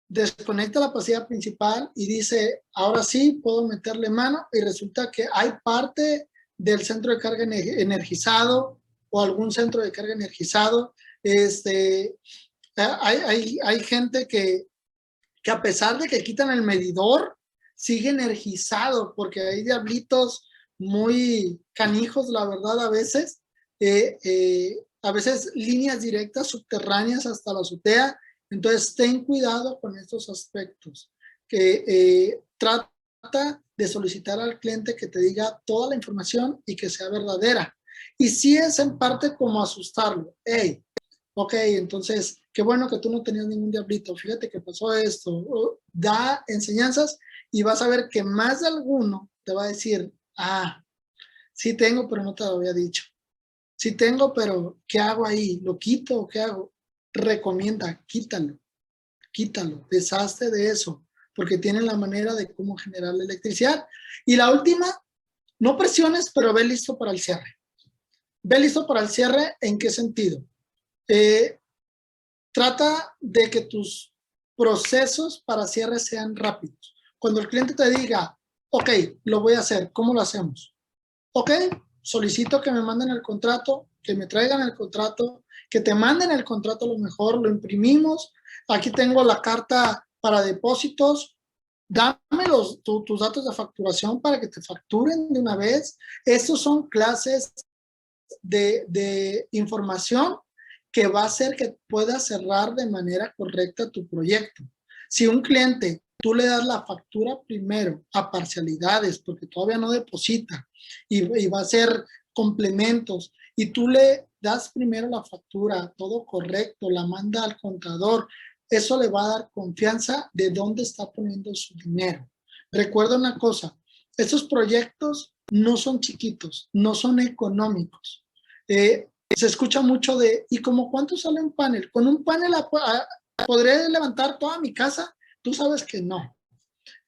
desconecta la pasilla principal y dice, ahora sí puedo meterle mano, y resulta que hay parte del centro de carga energizado o algún centro de carga energizado. Hay gente que a pesar de que quitan el medidor, sigue energizado, porque hay diablitos muy canijos, la verdad, a veces líneas directas subterráneas hasta la azotea. Entonces, ten cuidado con estos aspectos, que trata de solicitar al cliente que te diga toda la información y que sea verdadera. Y si es en parte como asustarlo, hey, ok, entonces, qué bueno que tú no tenías ningún diablito, fíjate que pasó esto, da enseñanzas y vas a ver que más de alguno te va a decir, sí tengo, pero no te lo había dicho. Sí tengo, pero ¿qué hago ahí? ¿Lo quito o qué hago? Recomienda, quítalo, deshazte de eso, porque tienen la manera de cómo generar la electricidad. Y la última, no presiones, pero ve listo para el cierre. Ve listo para el cierre, ¿en qué sentido? Trata de que tus procesos para cierre sean rápidos. Cuando el cliente te diga, ok, lo voy a hacer, ¿cómo lo hacemos? Ok, solicito que me manden el contrato, que me traigan el contrato, que te manden el contrato a lo mejor, lo imprimimos. Aquí tengo la carta para depósitos. Dame tus datos de facturación para que te facturen de una vez. Estos son clases de información que va a hacer que puedas cerrar de manera correcta tu proyecto. Si un cliente, tú le das la factura primero a parcialidades, porque todavía no deposita, y va a ser complementos, y tú le das primero la factura, todo correcto, la manda al contador, eso le va a dar confianza de dónde está poniendo su dinero. Recuerda una cosa, estos proyectos no son chiquitos, no son económicos. Se escucha mucho de, ¿y como cuánto sale un panel? ¿Con un panel podré levantar toda mi casa? Tú sabes que no.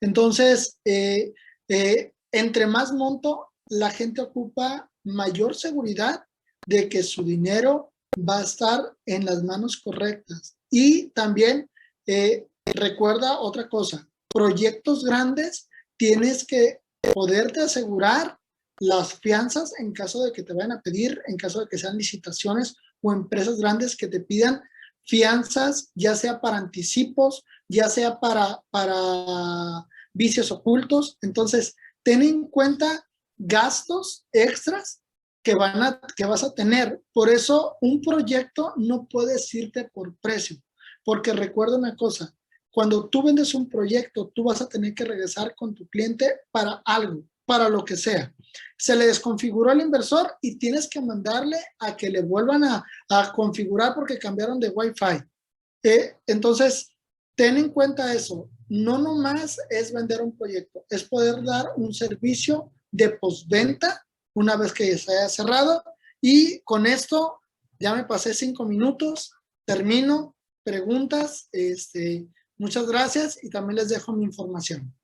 Entonces, entre más monto, la gente ocupa mayor seguridad de que su dinero va a estar en las manos correctas. Y también recuerda otra cosa, proyectos grandes tienes que poderte asegurar las fianzas en caso de que te vayan a pedir, en caso de que sean licitaciones o empresas grandes que te pidan fianzas, ya sea para anticipos, ya sea para vicios ocultos. Entonces, ten en cuenta gastos extras que vas a tener. Por eso, un proyecto no puedes irte por precio, porque recuerda una cosa, cuando tú vendes un proyecto, tú vas a tener que regresar con tu cliente para algo, para lo que sea. Se le desconfiguró al inversor y tienes que mandarle a que le vuelvan a configurar porque cambiaron de Wi-Fi. Entonces, ten en cuenta eso. No nomás es vender un proyecto, es poder dar un servicio de postventa una vez que se haya cerrado. Y con esto ya me pasé 5 minutos, termino. Preguntas, muchas gracias y también les dejo mi información.